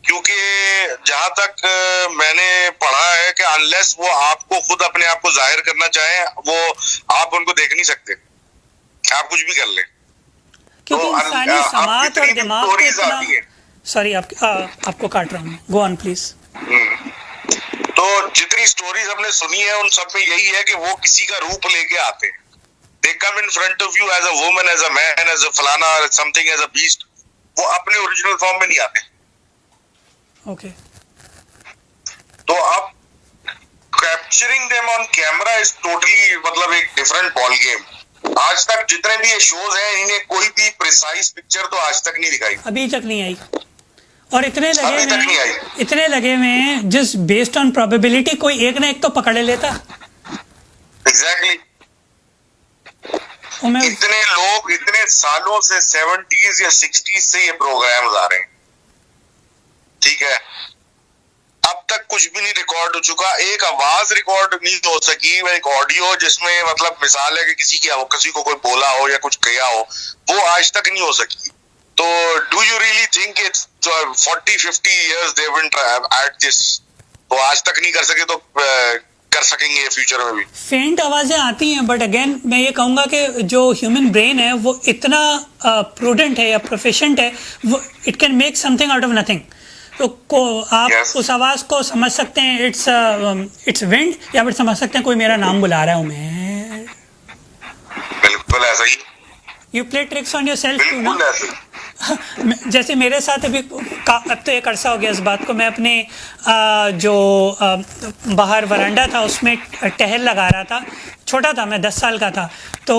क्योंकि जहां तक मैंने पढ़ा है कि अनलेस वो आपको खुद अपने आप को जाहिर करना चाहे, वो आप उनको देख नहीं सकते। आप कुछ भी कर लें। क्योंकि तो इंसानी अब समाज जितनी और भी दिमाग को stories इतना, आती हैं, सॉरी आपको काट रहा हूँ, गो ऑन प्लीज। तो जितनी स्टोरीज हमने सुनी है उन सब में यही है कि वो किसी का रूप लेके आते हैं। They come in front of you as a woman, as a man, as a फलाना, समथिंग, एज अ बीस्ट। वो अपने ओरिजिनल फॉर्म में नहीं आते। ओके। तो अब capturing them on camera is totally मतलब एक डिफरेंट बॉल गेम। आज तक जितने भी ये शोज हैं इन्हें कोई भी प्रिसाइज पिक्चर तो आज तक नहीं दिखाई, अभी तक नहीं आई, और इतने अभी तक नहीं आई। लगे हुए हैं जस्ट बेस्ड ऑन प्रोबेबिलिटी, कोई एक ना एक तो पकड़ लेता। एग्जैक्टली। और मैं इतने लोग इतने सालों से 70s या 60s से ये प्रोग्राम्स आ रहे हैं, ठीक है, अब तक कुछ भी नहीं रिकॉर्ड हो चुका। एक आवाज रिकॉर्ड नहीं हो सकी, एक ऑडियो जिसमें मतलब मिसाल है कि किसी को कोई बोला हो या कुछ किया हो, वो आज तक नहीं हो सकी। तो do you really think it's 40-50 years they went at this? तो आज तक नहीं कर सके तो कर सकेंगे ये फ्यूचर में भी। फेंट आवाजें आती हैं, बट अगेन मैं ये कहूंगा कि जो ह्यूमन ब्रेन है वो इतना प्रूडेंट है या प्रोफिशिएंट है, वो it can make something out of nothing. तो आप Yes. उस आवाज को समझ सकते हैं, इट्स विंड, या फिर समझ सकते हैं कोई मेरा नाम बुला रहा है उमेर। बिल्कुल ऐसा ही, you play tricks on yourself too ना। बिल्कुल ऐसा ही। जैसे मेरे साथ अभी अब तो एक अरसा हो गया इस बात को, मैं अपने जो बाहर वरांडा था उसमें टहल लगा रहा था, छोटा था, मैं 10 साल का था। तो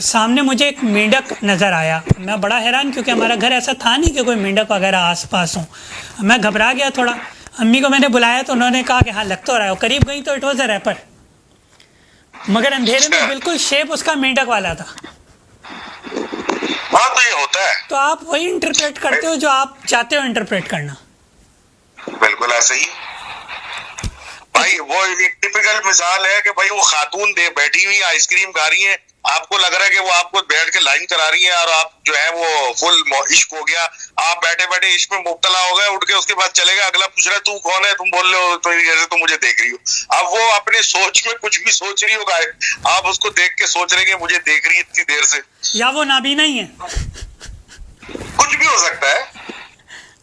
सामने मुझे एक मेंढक नज़र आया। मैं बड़ा हैरान, क्योंकि हमारा घर ऐसा था नहीं कि कोई मेंढक वगैरह आसपास हो। मैं घबरा गया थोड़ा। अम्मी को मैंने बुलाया तो उन्होंने कहा कि हाँ लग तो रहा है। करीब गई तो इट वॉज अ रैपर, मगर अंधेरे में बिल्कुल शेप उसका मेंढक वाला था। हाँ तो ये होता है। तो आप वही इंटरप्रेट करते हो जो आप चाहते हो इंटरप्रेट करना। बिल्कुल ऐसे ही भाई। वो एक टिपिकल मिसाल है कि भाई वो खातून दे बैठी हुई आइसक्रीम खा रही है, आपको लग रहा है कि वो आपको बैठ के लाइन करा रही है और आप जो है वो फुल इश्क हो गया, आप बैठे बैठे इश्क में मुब्तला हो गए, उठ के उसके बाद चलेगा, अगला पूछ रहा है तू कौन है, तुम बोल रहे हो तो जैसे तुम मुझे देख रही हो। अब वो अपने सोच में कुछ भी सोच रही होगा, आप उसको देख के सोच रहे कि मुझे देख रही है इतनी देर से, या वो नाबीना ही है। कुछ भी हो सकता है,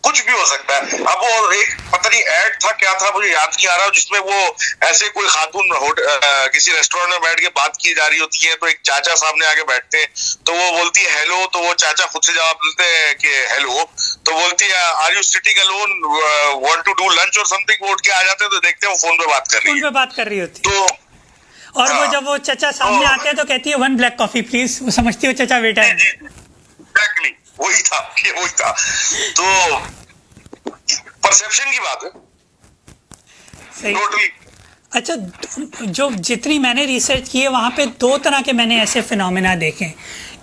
कुछ भी हो सकता है। अब वो एक पता नहीं ऐड था क्या था, मुझे याद नहीं आ रहा, जिसमें वो ऐसे कोई खातून किसी रेस्टोरेंट में बैठ के बात की जा रही होती है, तो एक चाचा सामने आके बैठते हैं, तो वो बोलती है हेलो, तो वो चाचा खुद से जवाब देते हैं कि हेलो, तो बोलती है are you sitting alone, want to do lunch or something, वो उठ के आ जाते हैं तो देखते हैं वो फोन पे बात कर रही फोन है। पे बात कर रही होती है। तो और वो जब वो चचा सामने आते हैं तो कहती है 1 ब्लैक कॉफी प्लीज। वो समझती है वो चचा बेटा है। एग्जैक्टली वही था, ये वही था। तो परसेप्शन की बात है सही। टोटली। अच्छा, जो जितनी मैंने रिसर्च की है वहाँ पे 2 तरह के मैंने ऐसे फिनोमेना देखे।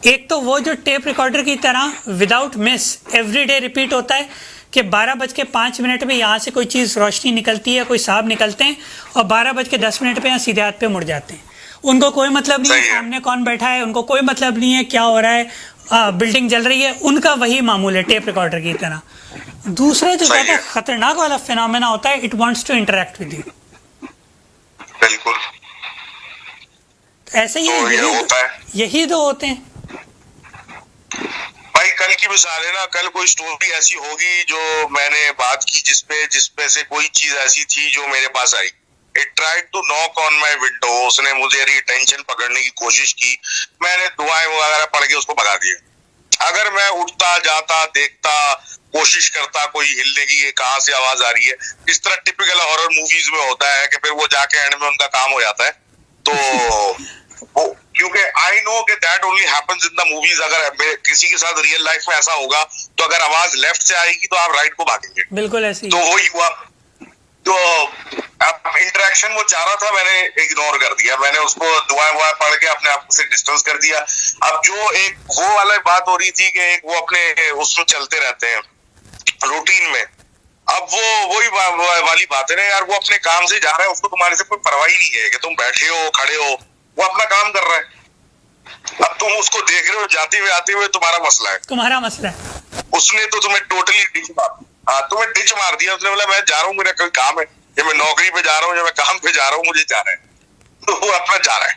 एक तो वो जो टेप रिकॉर्डर की तरह विदाउट मिस एवरीडे रिपीट होता है कि 12:05 में यहाँ से कोई चीज़ रोशनी निकलती है, कोई सांप निकलते हैं, और 12:10 पे यहाँ सीधे हाथ पे मुड़ जाते हैं। उनको कोई मतलब नहीं है सामने कौन बैठा है, उनको कोई मतलब नहीं है क्या हो रहा है, बिल्डिंग जल रही है, उनका वही मामूल है टेप रिकॉर्डर की तरह। दूसरा जो ज़्यादा खतरनाक वाला फिनोमेना होता है, it wants to interact with you. बिल्कुल ऐसे ही तो ये होता है यही दो होते हैं भाई। कल की मिसाल है ना, कल कोई स्टोरी ऐसी होगी जो मैंने बात की जिसपे से कोई चीज ऐसी थी जो मेरे पास आई। It tried to knock on my window, उसने मुझे टेंशन पकड़ने की कोशिश की, मैंने दुआएं वगैरह पढ़ के उसको भगा दिया। अगर मैं उठता जाता देखता कोशिश करता कोई हिलने की, कहाँ से आवाज आ रही है, इस तरह टिपिकल हॉरर मूवीज में होता है कि फिर वो जाके एंड में उनका काम हो जाता है। तो क्योंकि आई नो कि that only happens in the movies. अगर किसी के साथ रियल लाइफ में ऐसा होगा तो अगर आवाज लेफ्ट से आएगी तो आप राइट को भागेंगे। बिल्कुल ऐसे ही। तो वही हुआ। तो अब इंटरेक्शन वो चाह रहा था, मैंने इग्नोर कर दिया, मैंने उसको दुआ पढ़ के अपने आप से डिस्टेंस कर दिया। अब जो एक वो वाला बात हो रही थी कि एक वो अपने उसमें चलते रहते हैं रूटीन में, अब वो वही वाली बात है ना यार, वो अपने काम से जा रहा है, उसको तुम्हारे से कोई परवाह ही नहीं है कि तुम बैठे हो खड़े हो, वो अपना काम कर रहा है। अब तुम उसको देख रहे हो जाते हुए आते हुए, तुम्हारा मसला है, तुम्हारा मसला है। उसने तो तुम्हें टोटली तुम्हें डिच मार दिया। उसने बोला मैं जा रहा हूँ, मेरा कोई काम है, या मैं नौकरी पे जा रहा हूँ, या मैं काम पे जा रहा हूँ, मुझे जाना है, तो वो अपना जा रहा है।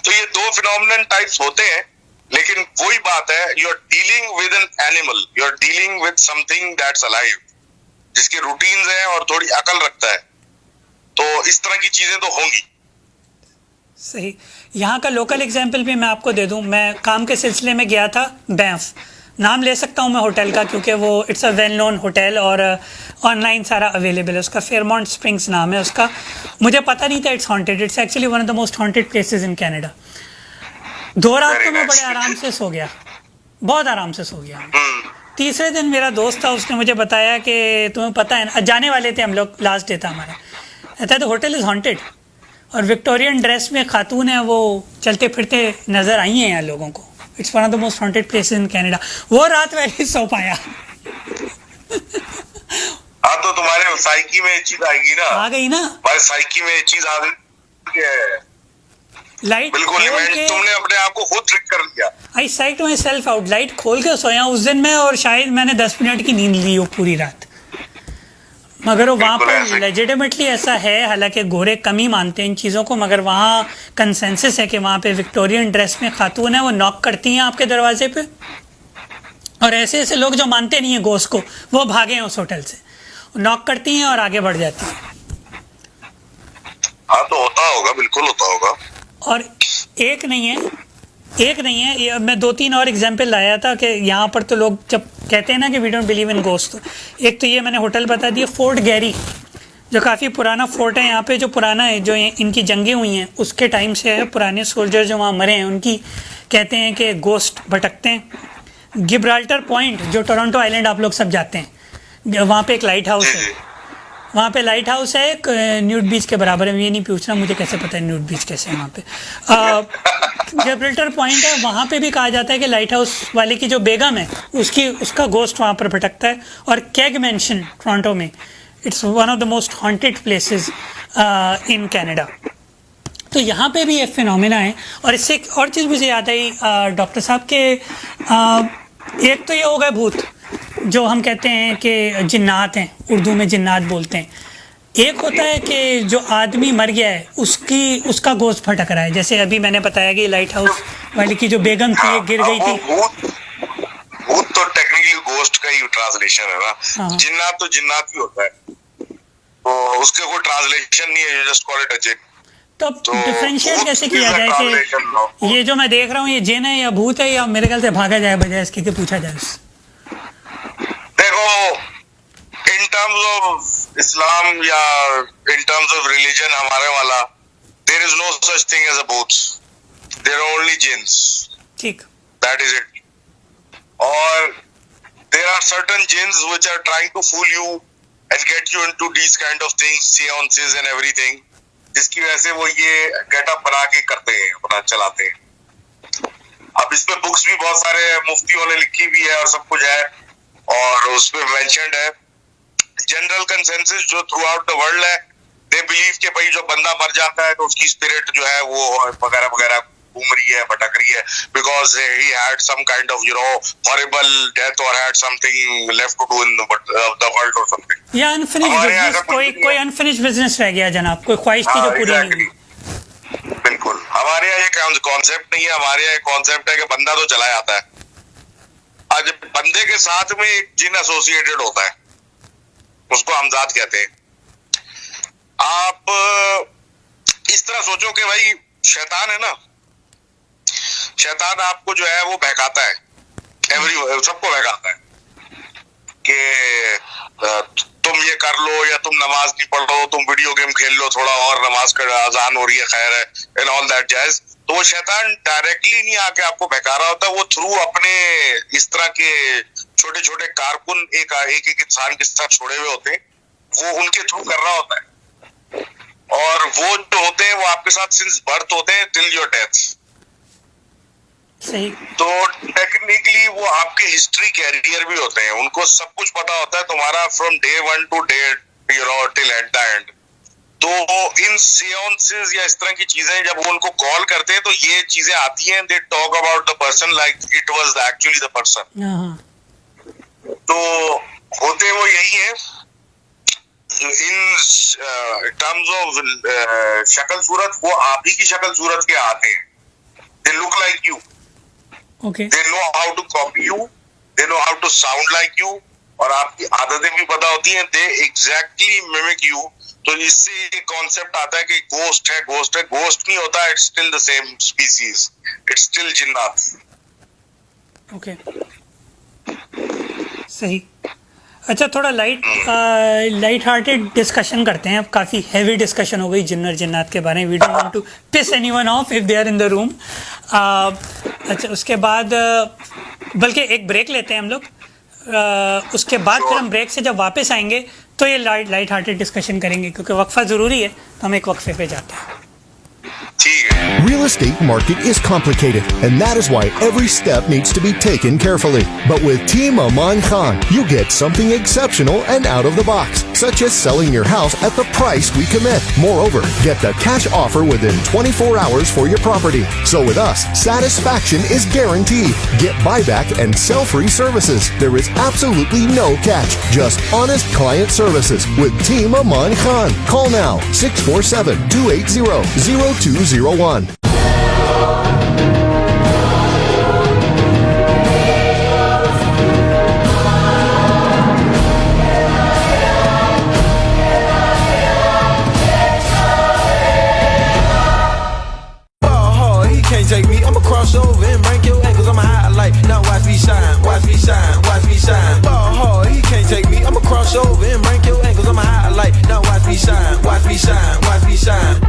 तो ये दो फिनोमिनन टाइप्स होते हैं, लेकिन वही बात है, you are dealing with an animal, you are dealing with something that's alive, जिसके रूटीन्स हैं और थोड़ी अकल रखता है, तो इस तरह की चीजें तो होंगी। सही। यहाँ का लोकल एग्जाम्पल भी मैं आपको दे दूँ। मैं काम के सिलसिले में गया था बैंफ, नाम ले सकता हूँ मैं होटल का क्योंकि वो it's a well known hotel और ऑनलाइन सारा अवेलेबल है उसका। फेयरमाउंट स्प्रिंग्स नाम है उसका। मुझे पता नहीं था it's haunted. It's actually one of the most haunted places in Canada. 2 रात तो मैं बड़े आराम से सो गया, बहुत आराम से सो गया। तीसरे दिन मेरा दोस्त था, उसने मुझे बताया कि तुम्हें पता है ना, जाने वाले थे हम लोग, लास्ट डे था हमारा, कहता है द होटल इज़ हॉन्टेड और विक्टोरियन ड्रेस में खातून है वो चलते फिरते नज़र आई हैं यहाँ लोगों को। It's one of the most haunted places in Canada. वो रात मैं नहीं सो पाया। हाँ, तो तुम्हारे साइकी में ये चीज आएगी ना, आ गई ना, तुम्हारे साइकी में ये चीज आ गई है। लाइट बिल्कुल, खोल के तुमने अपने आप को खुद ट्रिक कर लिया। आई साइक्ड माई सेल्फ आउट। लाइट खोल के सोया उस दिन मैं, और शायद मैंने 10 मिनट की नींद ली हो पूरी रात। मगर वो वहाँ पर लेजिटिमेटली ऐसा है, हालांकि गोरे कम ही मानते हैं इन चीज़ों को, मगर वहाँ कंसेंसस है कि वहाँ पे विक्टोरियन ड्रेस में खातून है, वो नॉक करती हैं आपके दरवाजे पे, और ऐसे ऐसे लोग जो मानते नहीं हैं गोश्त को, वो भागे हैं उस होटल से, नॉक करती हैं और आगे बढ़ जाती हैं। हाँ, तो होता होगा, बिल्कुल होता होगा। और एक नहीं है, ये मैं 2-3 और एग्जाम्पल लाया था कि यहाँ पर तो लोग जब कहते हैं ना कि we don't believe in ghost, एक तो ये मैंने होटल बता दिया, फोर्ट गैरी, जो काफ़ी पुराना फोर्ट है यहाँ पे, जो पुराना है, जो इनकी जंगें हुई हैं उसके टाइम से है। पुराने सोल्जर जो वहाँ मरे हैं उनकी कहते हैं कि गोस्ट भटकते हैं। गिब्राल्टर पॉइंट, जो टोरंटो आइलैंड आप लोग सब जाते हैं, वहाँ पे एक लाइट हाउस है, वहाँ पे लाइट हाउस है एक, न्यूड बीच के बराबर है। ये नहीं पूछना मुझे कैसे पता है न्यूड बीच कैसे है वहाँ पे। गिब्राल्टर पॉइंट है, वहाँ पे भी कहा जाता है कि लाइट हाउस वाले की जो बेगम है उसका गोस्ट वहाँ पर भटकता है। और केग मैंशन टोरंटो में, it's one of the most haunted places in Canada. तो यहाँ पे भी एक फिनोमेना है। और इससे एक और चीज़ मुझे याद आई डॉक्टर साहब के, एक तो ये हो गए भूत, जो हम कहते हैं कि जिन्नात हैं, उर्दू में जिन्नात बोलते हैं। एक होता है कि जो आदमी मर गया है उसका गोश्त भटक रहा है, जैसे अभी मैंने बताया कि लाइट हाउस वाली की जो बेगम थी, ये गिर गई थी। भूत तो टेक्निकली गोश्त का ही ट्रांसलेशन है ना। हाँ। जिन्नात तो जिन्नात ही होता है, तो उसके कोई ट्रांसलेशन नहीं है, जस्ट कॉल इट अ जिन। तो डिफरेंशिएट कैसे किया जाए कि ये जो मैं देख रहा हूँ ये जिन है या भूत है, या मेरे ख्याल से भागा जाए बजाय इसके कि पूछा जाए उससे। देखो, इन टर्म्स ऑफ इस्लाम या इन टर्म्स ऑफ रिलीजन हमारे वाला, there is no such thing as a भूत, देयर आर ओनली जिन्स। ठीक, दैट इज इट। और देयर आर सर्टेन जिन्स which are trying to fool you and get you into these kind of things, senses and everything, जिसकी वजह से वो ये गेटअप बना के करते हैं, अपना चलाते हैं। अब इस पे बुक्स भी बहुत सारे मुफ्तियों ने लिखी भी है और सब कुछ है, और उसमें मेंशन्ड है जनरल कंसेंसस जो थ्रू आउट द वर्ल्ड है। दे बिलीव कि भाई जो बंदा मर जाता है तो उसकी स्पिरिट जो है वो वगैरह वगैरह घूम रही है, भटक रही है, because he had some kind of horrible death और had something left to do in the world और समथिंग। या अनफिनिश्ड बिजनेस, कोई अनफिनिश्ड बिजनेस रह गया जनाब, कोई ख्वाहिश थी जो पूरी नहीं हुई। बिल्कुल, हमारे यहाँ ये कॉन्सेप्ट नहीं है। हमारे यहाँ कॉन्सेप्ट है कि बंदा तो चला जाता है, आज बंदे के साथ में एक जिन एसोसिएटेड होता है, उसको हमजाद कहते हैं। आप इस तरह सोचो कि भाई शैतान है ना, शैतान आपको जो है वो बहकाता है, सबको बहकाता है कि तुम ये कर लो, या तुम नमाज नहीं पढ़ लो, तुम वीडियो गेम खेल लो थोड़ा और, नमाज का अजान हो रही है, खैर है, एंड ऑल दैट जैज। तो वो शैतान डायरेक्टली नहीं आके आपको बहका रहा होता, वो थ्रू अपने इस तरह के छोटे छोटे कारकुन एक इंसान के साथ छोड़े हुए होते हैं, वो उनके थ्रू कर रहा होता है। और वो जो होते हैं वो आपके साथ सिंस बर्थ होते हैं टिल योर डेथ। सही। तो टेक्निकली वो आपके हिस्ट्री कैरियर भी होते हैं, उनको सब कुछ पता होता है तुम्हारा from day 1 to day till at the end. तो इन सेंसेस या इस तरह की चीजें जब वो उनको कॉल करते हैं तो ये चीजें आती हैं, they talk about the person like it was actually the person. तो होते वो यही है। इन टर्म्स ऑफ शक्ल सूरत वो आप ही की शक्ल सूरत के आते हैं, They look like you. Okay. They know how to copy you. They know how to sound like you. और आपकी आदतें भी पता होती हैं. They exactly mimic you. तो इससे ये कॉन्सेप्ट आता है कि गोस्ट है. गोस्ट नहीं होता. It's still the same species. It's still जिन्नात. Okay. सही. अच्छा, थोड़ा लाइट हार्टेड डिस्कशन करते हैं. अब काफ़ी हैवी डिस्कशन हो गई जिन्नात के बारे में. We don't want to piss anyone off if they are in the room. अच्छा, उसके बाद बल्कि एक ब्रेक लेते हैं हम लोग. उसके बाद फिर हम ब्रेक से जब वापस आएंगे तो ये लाइट हार्टेड डिस्कशन करेंगे, क्योंकि वक्फा ज़रूरी है. तो हम एक वक्फे पे जाते हैं. Real estate market is complicated, and that is why every step needs to be taken carefully. But with Team Aman Khan, you get something exceptional and out of the box, such as selling your house at the price we commit. Moreover, get the cash offer within 24 hours for your property. So with us, satisfaction is guaranteed. Get buyback and sell-free services. There is absolutely no catch, just honest client services with Team Aman Khan. Call now, 647-280-0201. Take me, I'ma cross over and break your ankles. I'm a highlight. Now watch me shine, watch me shine, watch me shine. Ball hard, he can't take me. I'ma cross over and break your ankles. I'm a highlight. Now watch me shine, watch me shine, watch me shine.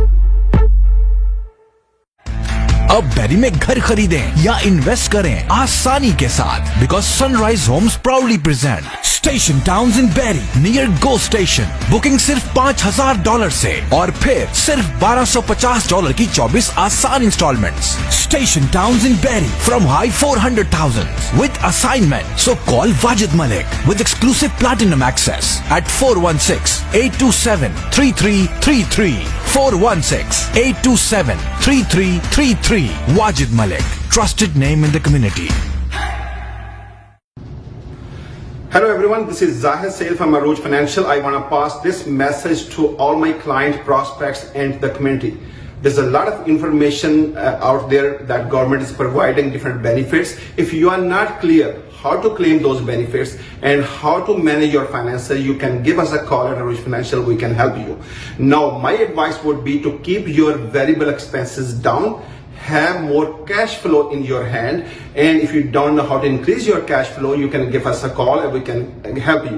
अब Barrie में घर खरीदें या invest करें आसानी के साथ, because Sunrise Homes proudly present Station Towns in Barrie near GO station. Booking सिर्फ $5,000 से और फिर सिर्फ $1,250 की 24 आसान instalments. Station Towns in Barrie from high 400,000 with assignment. So call Wajid Malik with exclusive platinum access at 416-827-3333. 416-827-3333. Wajid Malik, trusted name in the community. Hello everyone, this is Zahir Sail from Arooj Financial. I want to pass this message to all my client prospects and the community. There's a lot of information out there that government is providing different benefits. If you are not clear how to claim those benefits and how to manage your finances, you can give us a call at Arooj Financial. We can help you. Now, my advice would be to keep your variable expenses down, have more cash flow in your hand, and if you don't know how to increase your cash flow, you can give us a call and we can help you.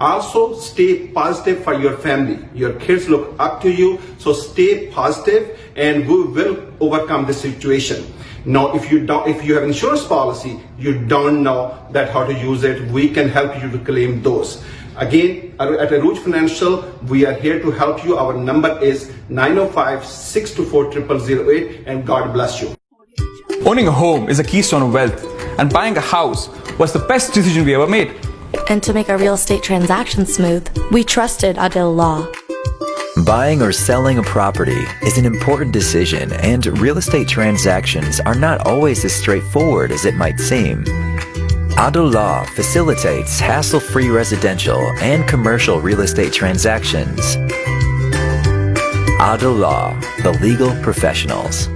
Also, stay positive for your family. Your kids look up to you, so stay positive and we will overcome the situation. Now, if you have insurance policy, you don't know that how to use it, we can help you to claim those. Again, at Arooj Financial, we are here to help you. Our number is 905-624-0008, and God bless you. Owning a home is a keystone of wealth, and buying a house was the best decision we ever made. And to make our real estate transactions smooth, we trusted Adil Law. Buying or selling a property is an important decision, and real estate transactions are not always as straightforward as it might seem. Adil Law facilitates hassle-free residential and commercial real estate transactions. Adil Law, the legal professionals.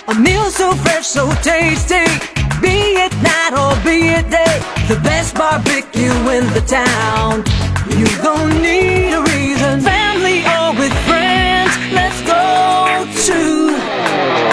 A meal so fresh, so tasty. Be it night or be it day, the best barbecue in the town. You gon' need a reason, family or with friends. Let's go to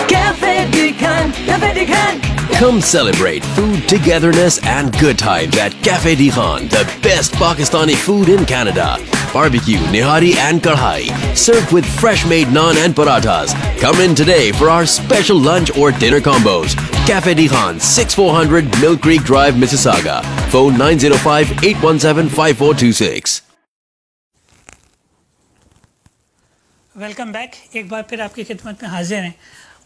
Cafe Decan. Cafe Daddy can. Come celebrate food, togetherness, and good times at Cafe Dihan, the best Pakistani food in Canada. Barbecue, nihari, and kadhai, served with fresh-made naan and parathas. Come in today for our special lunch or dinner combos. Cafe Dihan, 6400 Mill Creek Drive, Mississauga. Phone 905-817-5426. Welcome back. एक बार फिर आपकी खिदमत में हाजिर हैं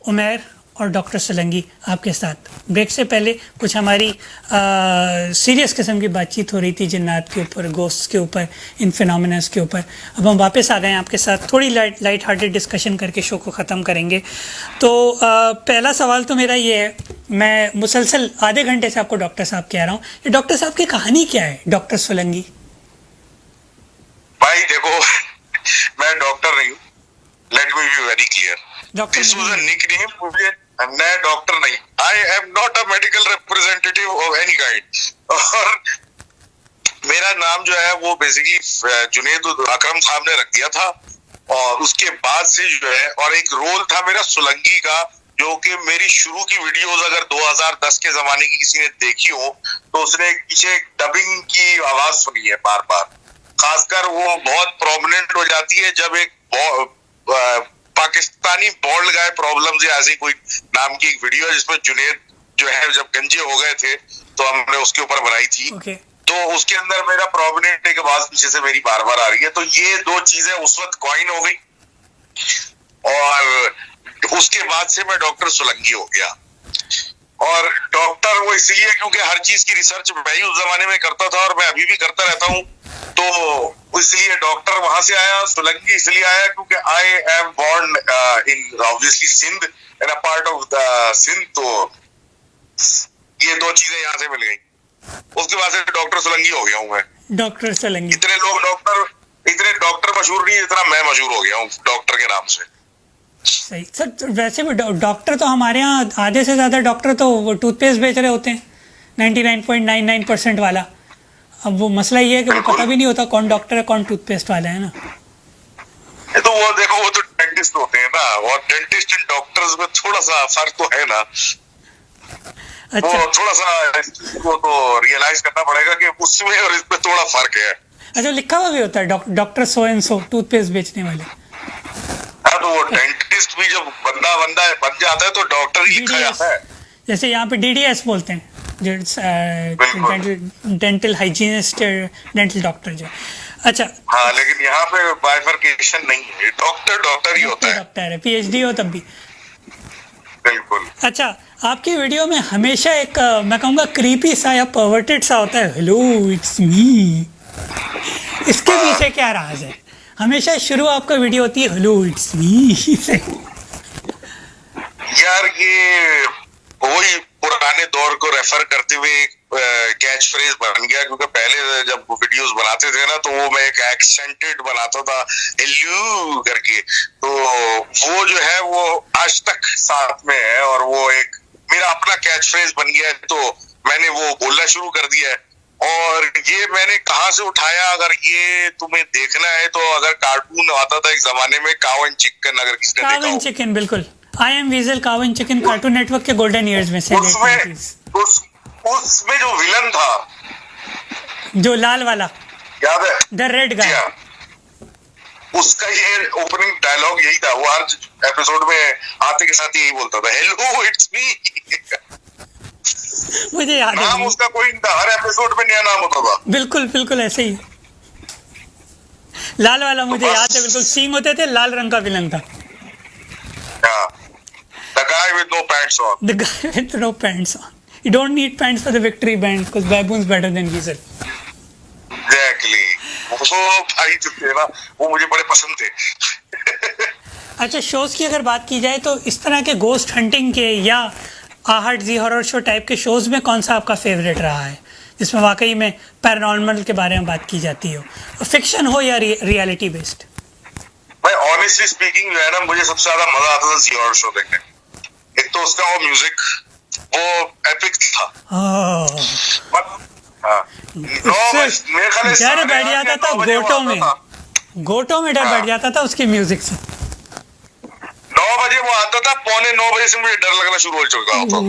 उमैर और doctor Solanki आपके साथ। ब्रेक से पहले कुछ हमारी सीरियस किस्म की बातचीत हो रही थी जिन्नात के ऊपर, गोस्ट्स के ऊपर, इन फिनोमेनस के ऊपर। अब हम वापस आ गए हैं आपके साथ, थोड़ी लाइट हार्टेड डिस्कशन करके शो को ख़त्म करेंगे। तो पहला सवाल तो मेरा ये है, मैं मुसलसल आधे घंटे से आपको डॉक्टर साहब कह रहा हूँ, ये डॉक्टर साहब की कहानी क्या है डॉक्टर सोलंकी? भाई देखो, मैं डॉक्टर नहीं हूँ, let me be very clear. This was a nickname. मुझे, मैं डॉक्टर नहीं, I am not a medical representative of any kind. और मेरा नाम जो है वो बेसिकली जुनैद अकरम साहब ने रख दिया था, और उसके बाद से जो है, और एक रोल था मेरा सोलंकी का, जो कि मेरी शुरू की वीडियोस अगर 2010 के जमाने की किसी ने देखी हो तो उसने पीछे डबिंग की आवाज सुनी है बार बार। खासकर वो बहुत प्रोमिनेंट हो जाती है जब एक पाकिस्तानी बोल्ड गाय प्रॉब्लम से ऐसी कोई नाम की एक वीडियो जिसमें जुनैद जो है जब गंजे हो गए थे तो हमने उसके ऊपर बनाई थी। तो उसके अंदर मेरा प्रोमिनेंट एक आवाज पीछे से मेरी बार बार आ रही है। तो ये दो चीजें उस वक्त कॉइन हो गई, और उसके बाद से मैं डॉक्टर सोलंकी हो गया। और डॉक्टर वो इसलिए क्योंकि हर चीज की रिसर्च मैं ही उस जमाने में करता था, और मैं अभी भी करता रहता हूँ। तो इसलिए डॉक्टर वहां से आया, सोलंकी इसलिए आया क्योंकि I am born in obviously Sindh, in a part of the Sindh. तो ये दो चीजें यहाँ से मिल गई, उसके बाद से डॉक्टर सोलंकी हो गया हूँ मैं। डॉक्टर सोलंकी। इतने डॉक्टर मशहूर नहीं जितना मैं मशहूर हो गया हूँ डॉक्टर के नाम से। सही सर। वैसे भी डॉक्टर तो हमारे यहाँ आधे से ज्यादा डॉक्टर तो टूथपेस्ट बेच रहे होते हैं 99.99% वाला। अब वो मसला ये है कि वो पता भी नहीं होता कौन डॉक्टर है कौन टूथपेस्ट वाला है ना। तो वो देखो, वो तो डेंटिस्ट होते हैं ना, और डेंटिस्ट एंड डॉक्टर्स में थोड़ा सा फर्क तो है ना। अच्छा। वो थोड़ा सा वो तो रियलाइज करना पड़ेगा कि उसमें और इसमें थोड़ा फर्क है। अच्छा, लिखा हुआ भी होता है doctor so and so toothpaste बेचने वाले। हाँ, तो वो डेंटिस्ट भी जब बंदा बन जाता है तो डॉक्टर ही लिखा जाता है। जैसे यहाँ पे DDS बोलते हैं, डेंटल हाइजीनिस्ट, डेंटल डॉक्टर जो। अच्छा। हाँ, लेकिन यहाँ पे बाइफर्केशन नहीं है, डॉक्टर ही होता है। डॉक्टर है, PhD हो तब भी। बिल्कुल। अच्छा, आपकी वीडियो में हमेशा एक मैं कहूँगा क्रीपी सा या परवर्टेड सा होता है, हेलो इट्स मी। इसके पीछे क्या राज है? हमेशा शुरू आपका वीडियो होती है हेलो इट्स मी से। यार ये वही पुराने दौर को रेफर करते हुए कैच फ्रेज बन गया, क्योंकि पहले जब वीडियोस बनाते थे ना तो वो मैं एक एक्सेंटेड बनाता था हेलो करके, तो वो जो है वो आज तक साथ में है, और वो एक मेरा अपना कैच फ्रेज बन गया है। तो मैंने वो बोलना शुरू कर दिया है। और ये मैंने कहाँ से उठाया, अगर ये तुम्हें देखना है तो अगर कार्टून आता था एक जमाने में काव एंड चिकन, अगर किसने देखा हो। काव एंड चिकन, बिल्कुल। आई एम वीजल, काव एंड चिकन कार्टून नेटवर्क के गोल्डन ईयर्स में से। उसमें जो विलन था, जो लाल वाला, याद है? द रेड गाय। उसका ये ओपनिंग डायलॉग यही था, वो हर एपिसोड में आते के साथ यही बोलता था, हेलो इट्स मी। मुझे याद है, नाम उसका कोई नहीं था, हर एपिसोड में नया नाम होता था। बिल्कुल बिल्कुल ऐसे ही। लाल वाला मुझे याद है, बिल्कुल सींग होते थे, लाल रंग का विलन था। The guy with no pants on. The guy with no pants on. You don't need pants for the victory band because baboon's better than weasel. Exactly. वो भाई जो थे ना, वो मुझे बड़े पसंद थे। अच्छा, शोज की अगर बात की जाए तो इस तरह के गोस्ट हंटिंग के या आहट जी हॉरर शो टाइप के शोज में कौन सा आपका फेवरेट रहा है, जिसमें वाकई में पैरानॉर्मल के बारे में बात की जाती हो, फिक्शन हो या रियलिटी बेस्ड? भाई ऑनेस्टली स्पीकिंग जो है ना, मुझे सबसे ज्यादा मजा आता था जी हॉरर शो देखने। एक तो उसका वो म्यूजिक, वो एपिक था। डर बैठ जाता था गोटों में डर बैठ जाता था उसके म्यूजिक से। 9 बजे बजे वो आता था, 8:45 बजे से मुझे डर लगना शुरू हो चुका होता था।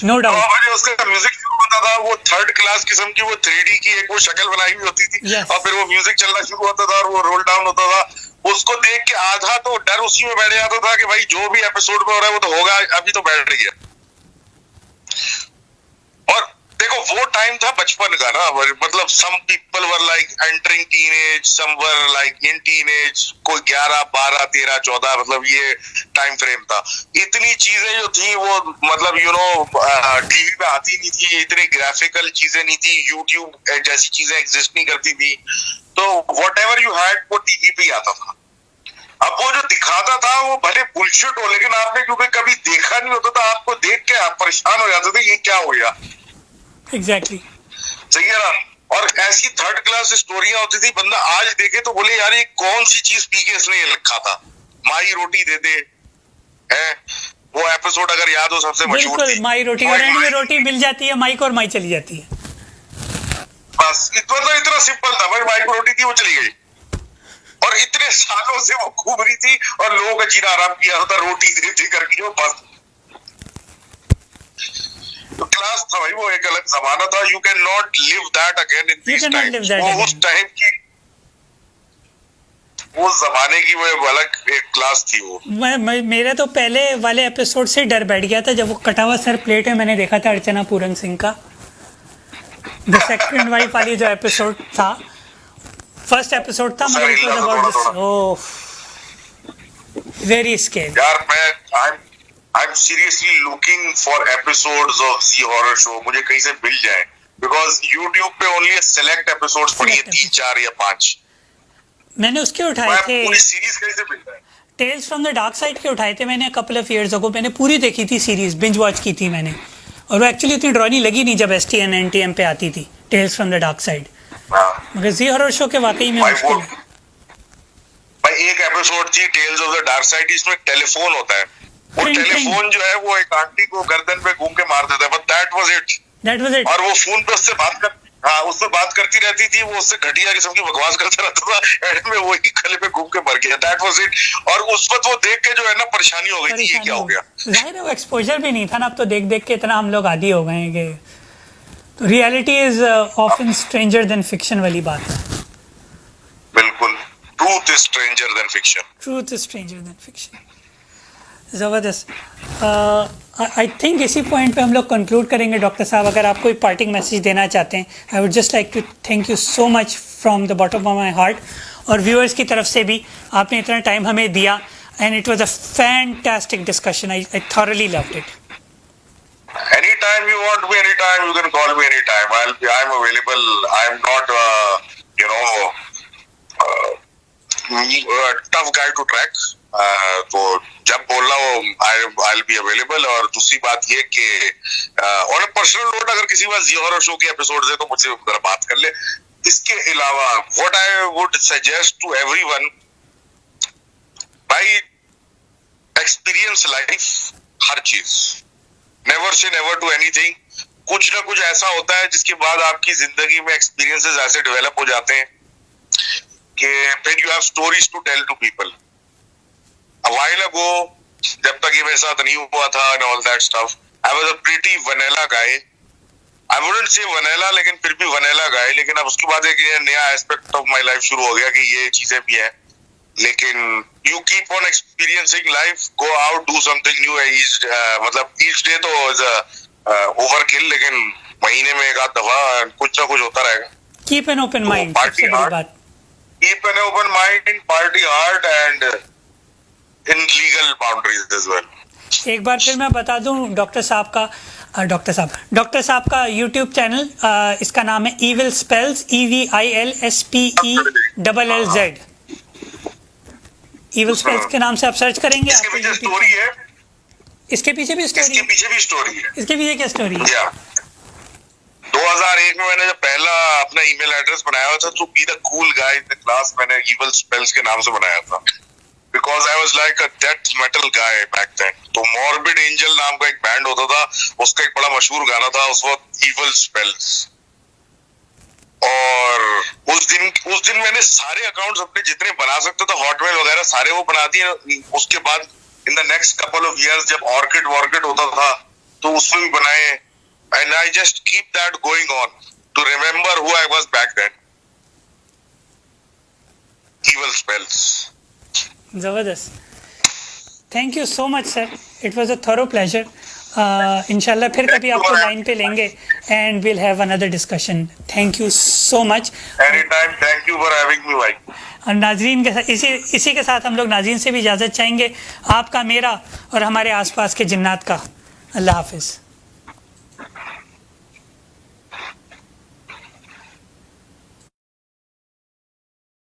No doubt. 9 बजे उसका म्यूजिक शुरू होता था, वो 3rd क्लास किस्म की वो 3D की एक वो शक्ल बनाई हुई होती थी। Yes. और फिर वो म्यूजिक चलना शुरू होता था और वो रोल डाउन होता था। उसको देख के आधा तो डर उसी में बैठ जाता था कि भाई जो भी एपिसोड में हो रहा है वो तो होगा, अभी तो बैठ गया। और देखो वो टाइम था बचपन का ना, मतलब some people were like entering teenage, some were like in teenage, कोई 11, 12, 13, 14, मतलब ये टाइम फ्रेम था। इतनी चीजें जो थी वो मतलब टीवी पे आती नहीं थी, इतनी ग्राफिकल चीजें नहीं थी, यूट्यूब जैसी चीजें एग्जिस्ट नहीं करती थी, तो व्हाटएवर यू हैड वो टीवी पे ही आता था। अब वो जो दिखाता था वो भले बुलशिट हो, लेकिन आपने क्योंकि कभी देखा नहीं होता था, आपको देख के आप परेशान हो जाते थे, ये क्या हो गया। एग्जैक्टली सही है ना। और ऐसी 3rd क्लास स्टोरियां होती थी, बंदा आज देखे तो बोले यार ये कौन सी चीज पी के इसने ये लिखा था, माई रोटी दे दे है वो एपिसोड अगर याद हो, सबसे मशहूर बिल्कुल थी माई रोटी, और एंड में रोटी मिल जाती है माई को और माई चली जाती है। बस इतना सिंपल था भाई, माई को रोटी थी वो चली गई, और इतने सालों से वो घूम रही थी और लोगों का जीना आराम किया होता, रोटी दे दे करके, वो बस तो क्लास था भाई, वो एक अलग जमाना था। You can not live that again in this time. वो उस टाइम की वो जमाने की वो अलग एक क्लास थी वो। मेरे तो पहले वाले एपिसोड से डर बैठ गया था जब वो कटा हुआ सर प्लेट में मैंने देखा था अर्चना पूरन सिंह का, द सेकंड वाइफ वाली जो एपिसोड था, फर्स्ट एपिसोड था, मगर it was about this. Oh very scary यार। मैं I am seriously looking for episodes of Zee horror show, मुझे कहीं से मिल जाए, बिकॉज यूट्यूब पे ओनली सेलेक्ट एपिसोड्स पड़ी है, 3, 4 या 5। मैंने उसके उठाए थे, पूरी सीरीज कैसे मिल जाए? Tales from the dark side के उठाए थे मैंने कपल ऑफ इयर्स अगो। मैंने पूरी देखी थी सीरीज, बिंज वॉच की थी मैंने, और वो एक्चुअली इतनी ड्रॉ नहीं लगी नहीं जब STN NTM पे आती थी tales from the dark side, मगर ज़ी हॉरर शो के वाकई में मुश्किल है भाई। एक एपिसोड थी tales of the dark side, इसमें टेलीफोन होता है, वो टेलीफोन जो है वो एक आंटी को गर्दन पे घूम के मार देता है, बट दैट वाज इट। और वो फोन पे उससे बात कर, हाँ उससे बात करती रहती थी, वो उससे घटिया किस्म की बकवास करता रहता था, एंड में वही गले पे घूम के मर गया, दैट वाज इट। और उस वक्त वो देख के जो है ना परेशानी हो गई थी, ये क्या हो गया। जाहिर है वो एक्सपोजर भी नहीं था ना, अब तो देख देख के इतना हम लोग आदी हो गए हैं कि तो reality is often stranger than fiction वाली बात है। बिल्कुल, truth is stranger than fiction. Truth is stranger than fiction. ज़बरदस्त। आई थिंक इसी पॉइंट पे हम लोग कंक्लूड करेंगे डॉक्टर साहब। अगर आप कोई पार्टिंग मैसेज देना चाहते हैं, I would just like to thank you so much from the bottom of my heart, और व्यूअर्स की तरफ से भी आपने इतना टाइम हमें दिया, and it was a fantastic discussion. I thoroughly loved it. Anytime you want me, anytime you can call me anytime. I'm available. I'm not tough guy to track. तो जब बोलना हो I'll be available। और दूसरी बात ये कि on personal note अगर किसी बार ज़ी हॉरर शो के एपिसोड है तो मुझसे जरा बात कर ले। इसके अलावा what I would suggest to everyone, भाई एक्सपीरियंस लाइफ हर चीज, नेवर से नेवर टू एनीथिंग। कुछ ना कुछ ऐसा होता है जिसके बाद आपकी जिंदगी में एक्सपीरियंसेस ऐसे डेवलप हो जाते हैं कि फिर you have stories to tell to people. A while ago, जब तक ये मेरे साथ नहीं हुआ था and all that stuff, I was a pretty vanilla guy. I wouldn't say vanilla, लेकिन फिर भी vanilla guy। लेकिन अब उसके बाद एक नया एस्पेक्ट ऑफ माय लाइफ शुरू हो गया कि ये चीजें भी हैं। लेकिन you keep on experiencing life, go out, do something new। मतलब each day तो is a overkill, लेकिन महीने में एक आध दफा कुछ ना कुछ होता रहेगा। Keep an open mind, सबसे बड़ी बात। Keep an open mind, party hard and in legal boundaries as well। एक बार फिर मैं बता दूं डॉक्टर साहब का YouTube चैनल, इसका नाम है Evil Spells, EVILSPELLZ। Evil Spells के नाम से आप सर्च करेंगे। इसके पीछे स्टोरी है, इसके पीछे भी स्टोरी है। इसके पीछे क्या स्टोरी है? 2001 में मैंने जब पहला अपना ईमेल एड्रेस बनाया हुआ था तो be the cool guy in the class मैंने Evil Spells के नाम से बनाया था, because I was like a death metal guy back then। तो Morbid Angel नाम का एक बैंड होता था, उसका एक बड़ा मशहूर गाना था उस वक्त Evil Spells। और उस दिन मैंने सारे अकाउंट्स अपने जितने बना सकता था हॉटमेल वगैरह सारे वो बना दिए। उसके बाद in the next couple of years जब ऑर्किड होता था तो उसमें भी बनाए, and I just keep that going on to remember who I was back then. Evil spells. ज़बरदस्त. Thank you so much sir, it was a thorough pleasure. इंशाल्लाह फिर कभी आपको लाइन पे लेंगे and will have another discussion. Thank you so much. Any time. Thank you for having me भाई. और नाजरीन के साथ इसी के साथ हम लोग नाजरीन से भी इजाज़त चाहेंगे, आपका, मेरा और हमारे आसपास के जिन्नात का. अल्लाह हाफिज़.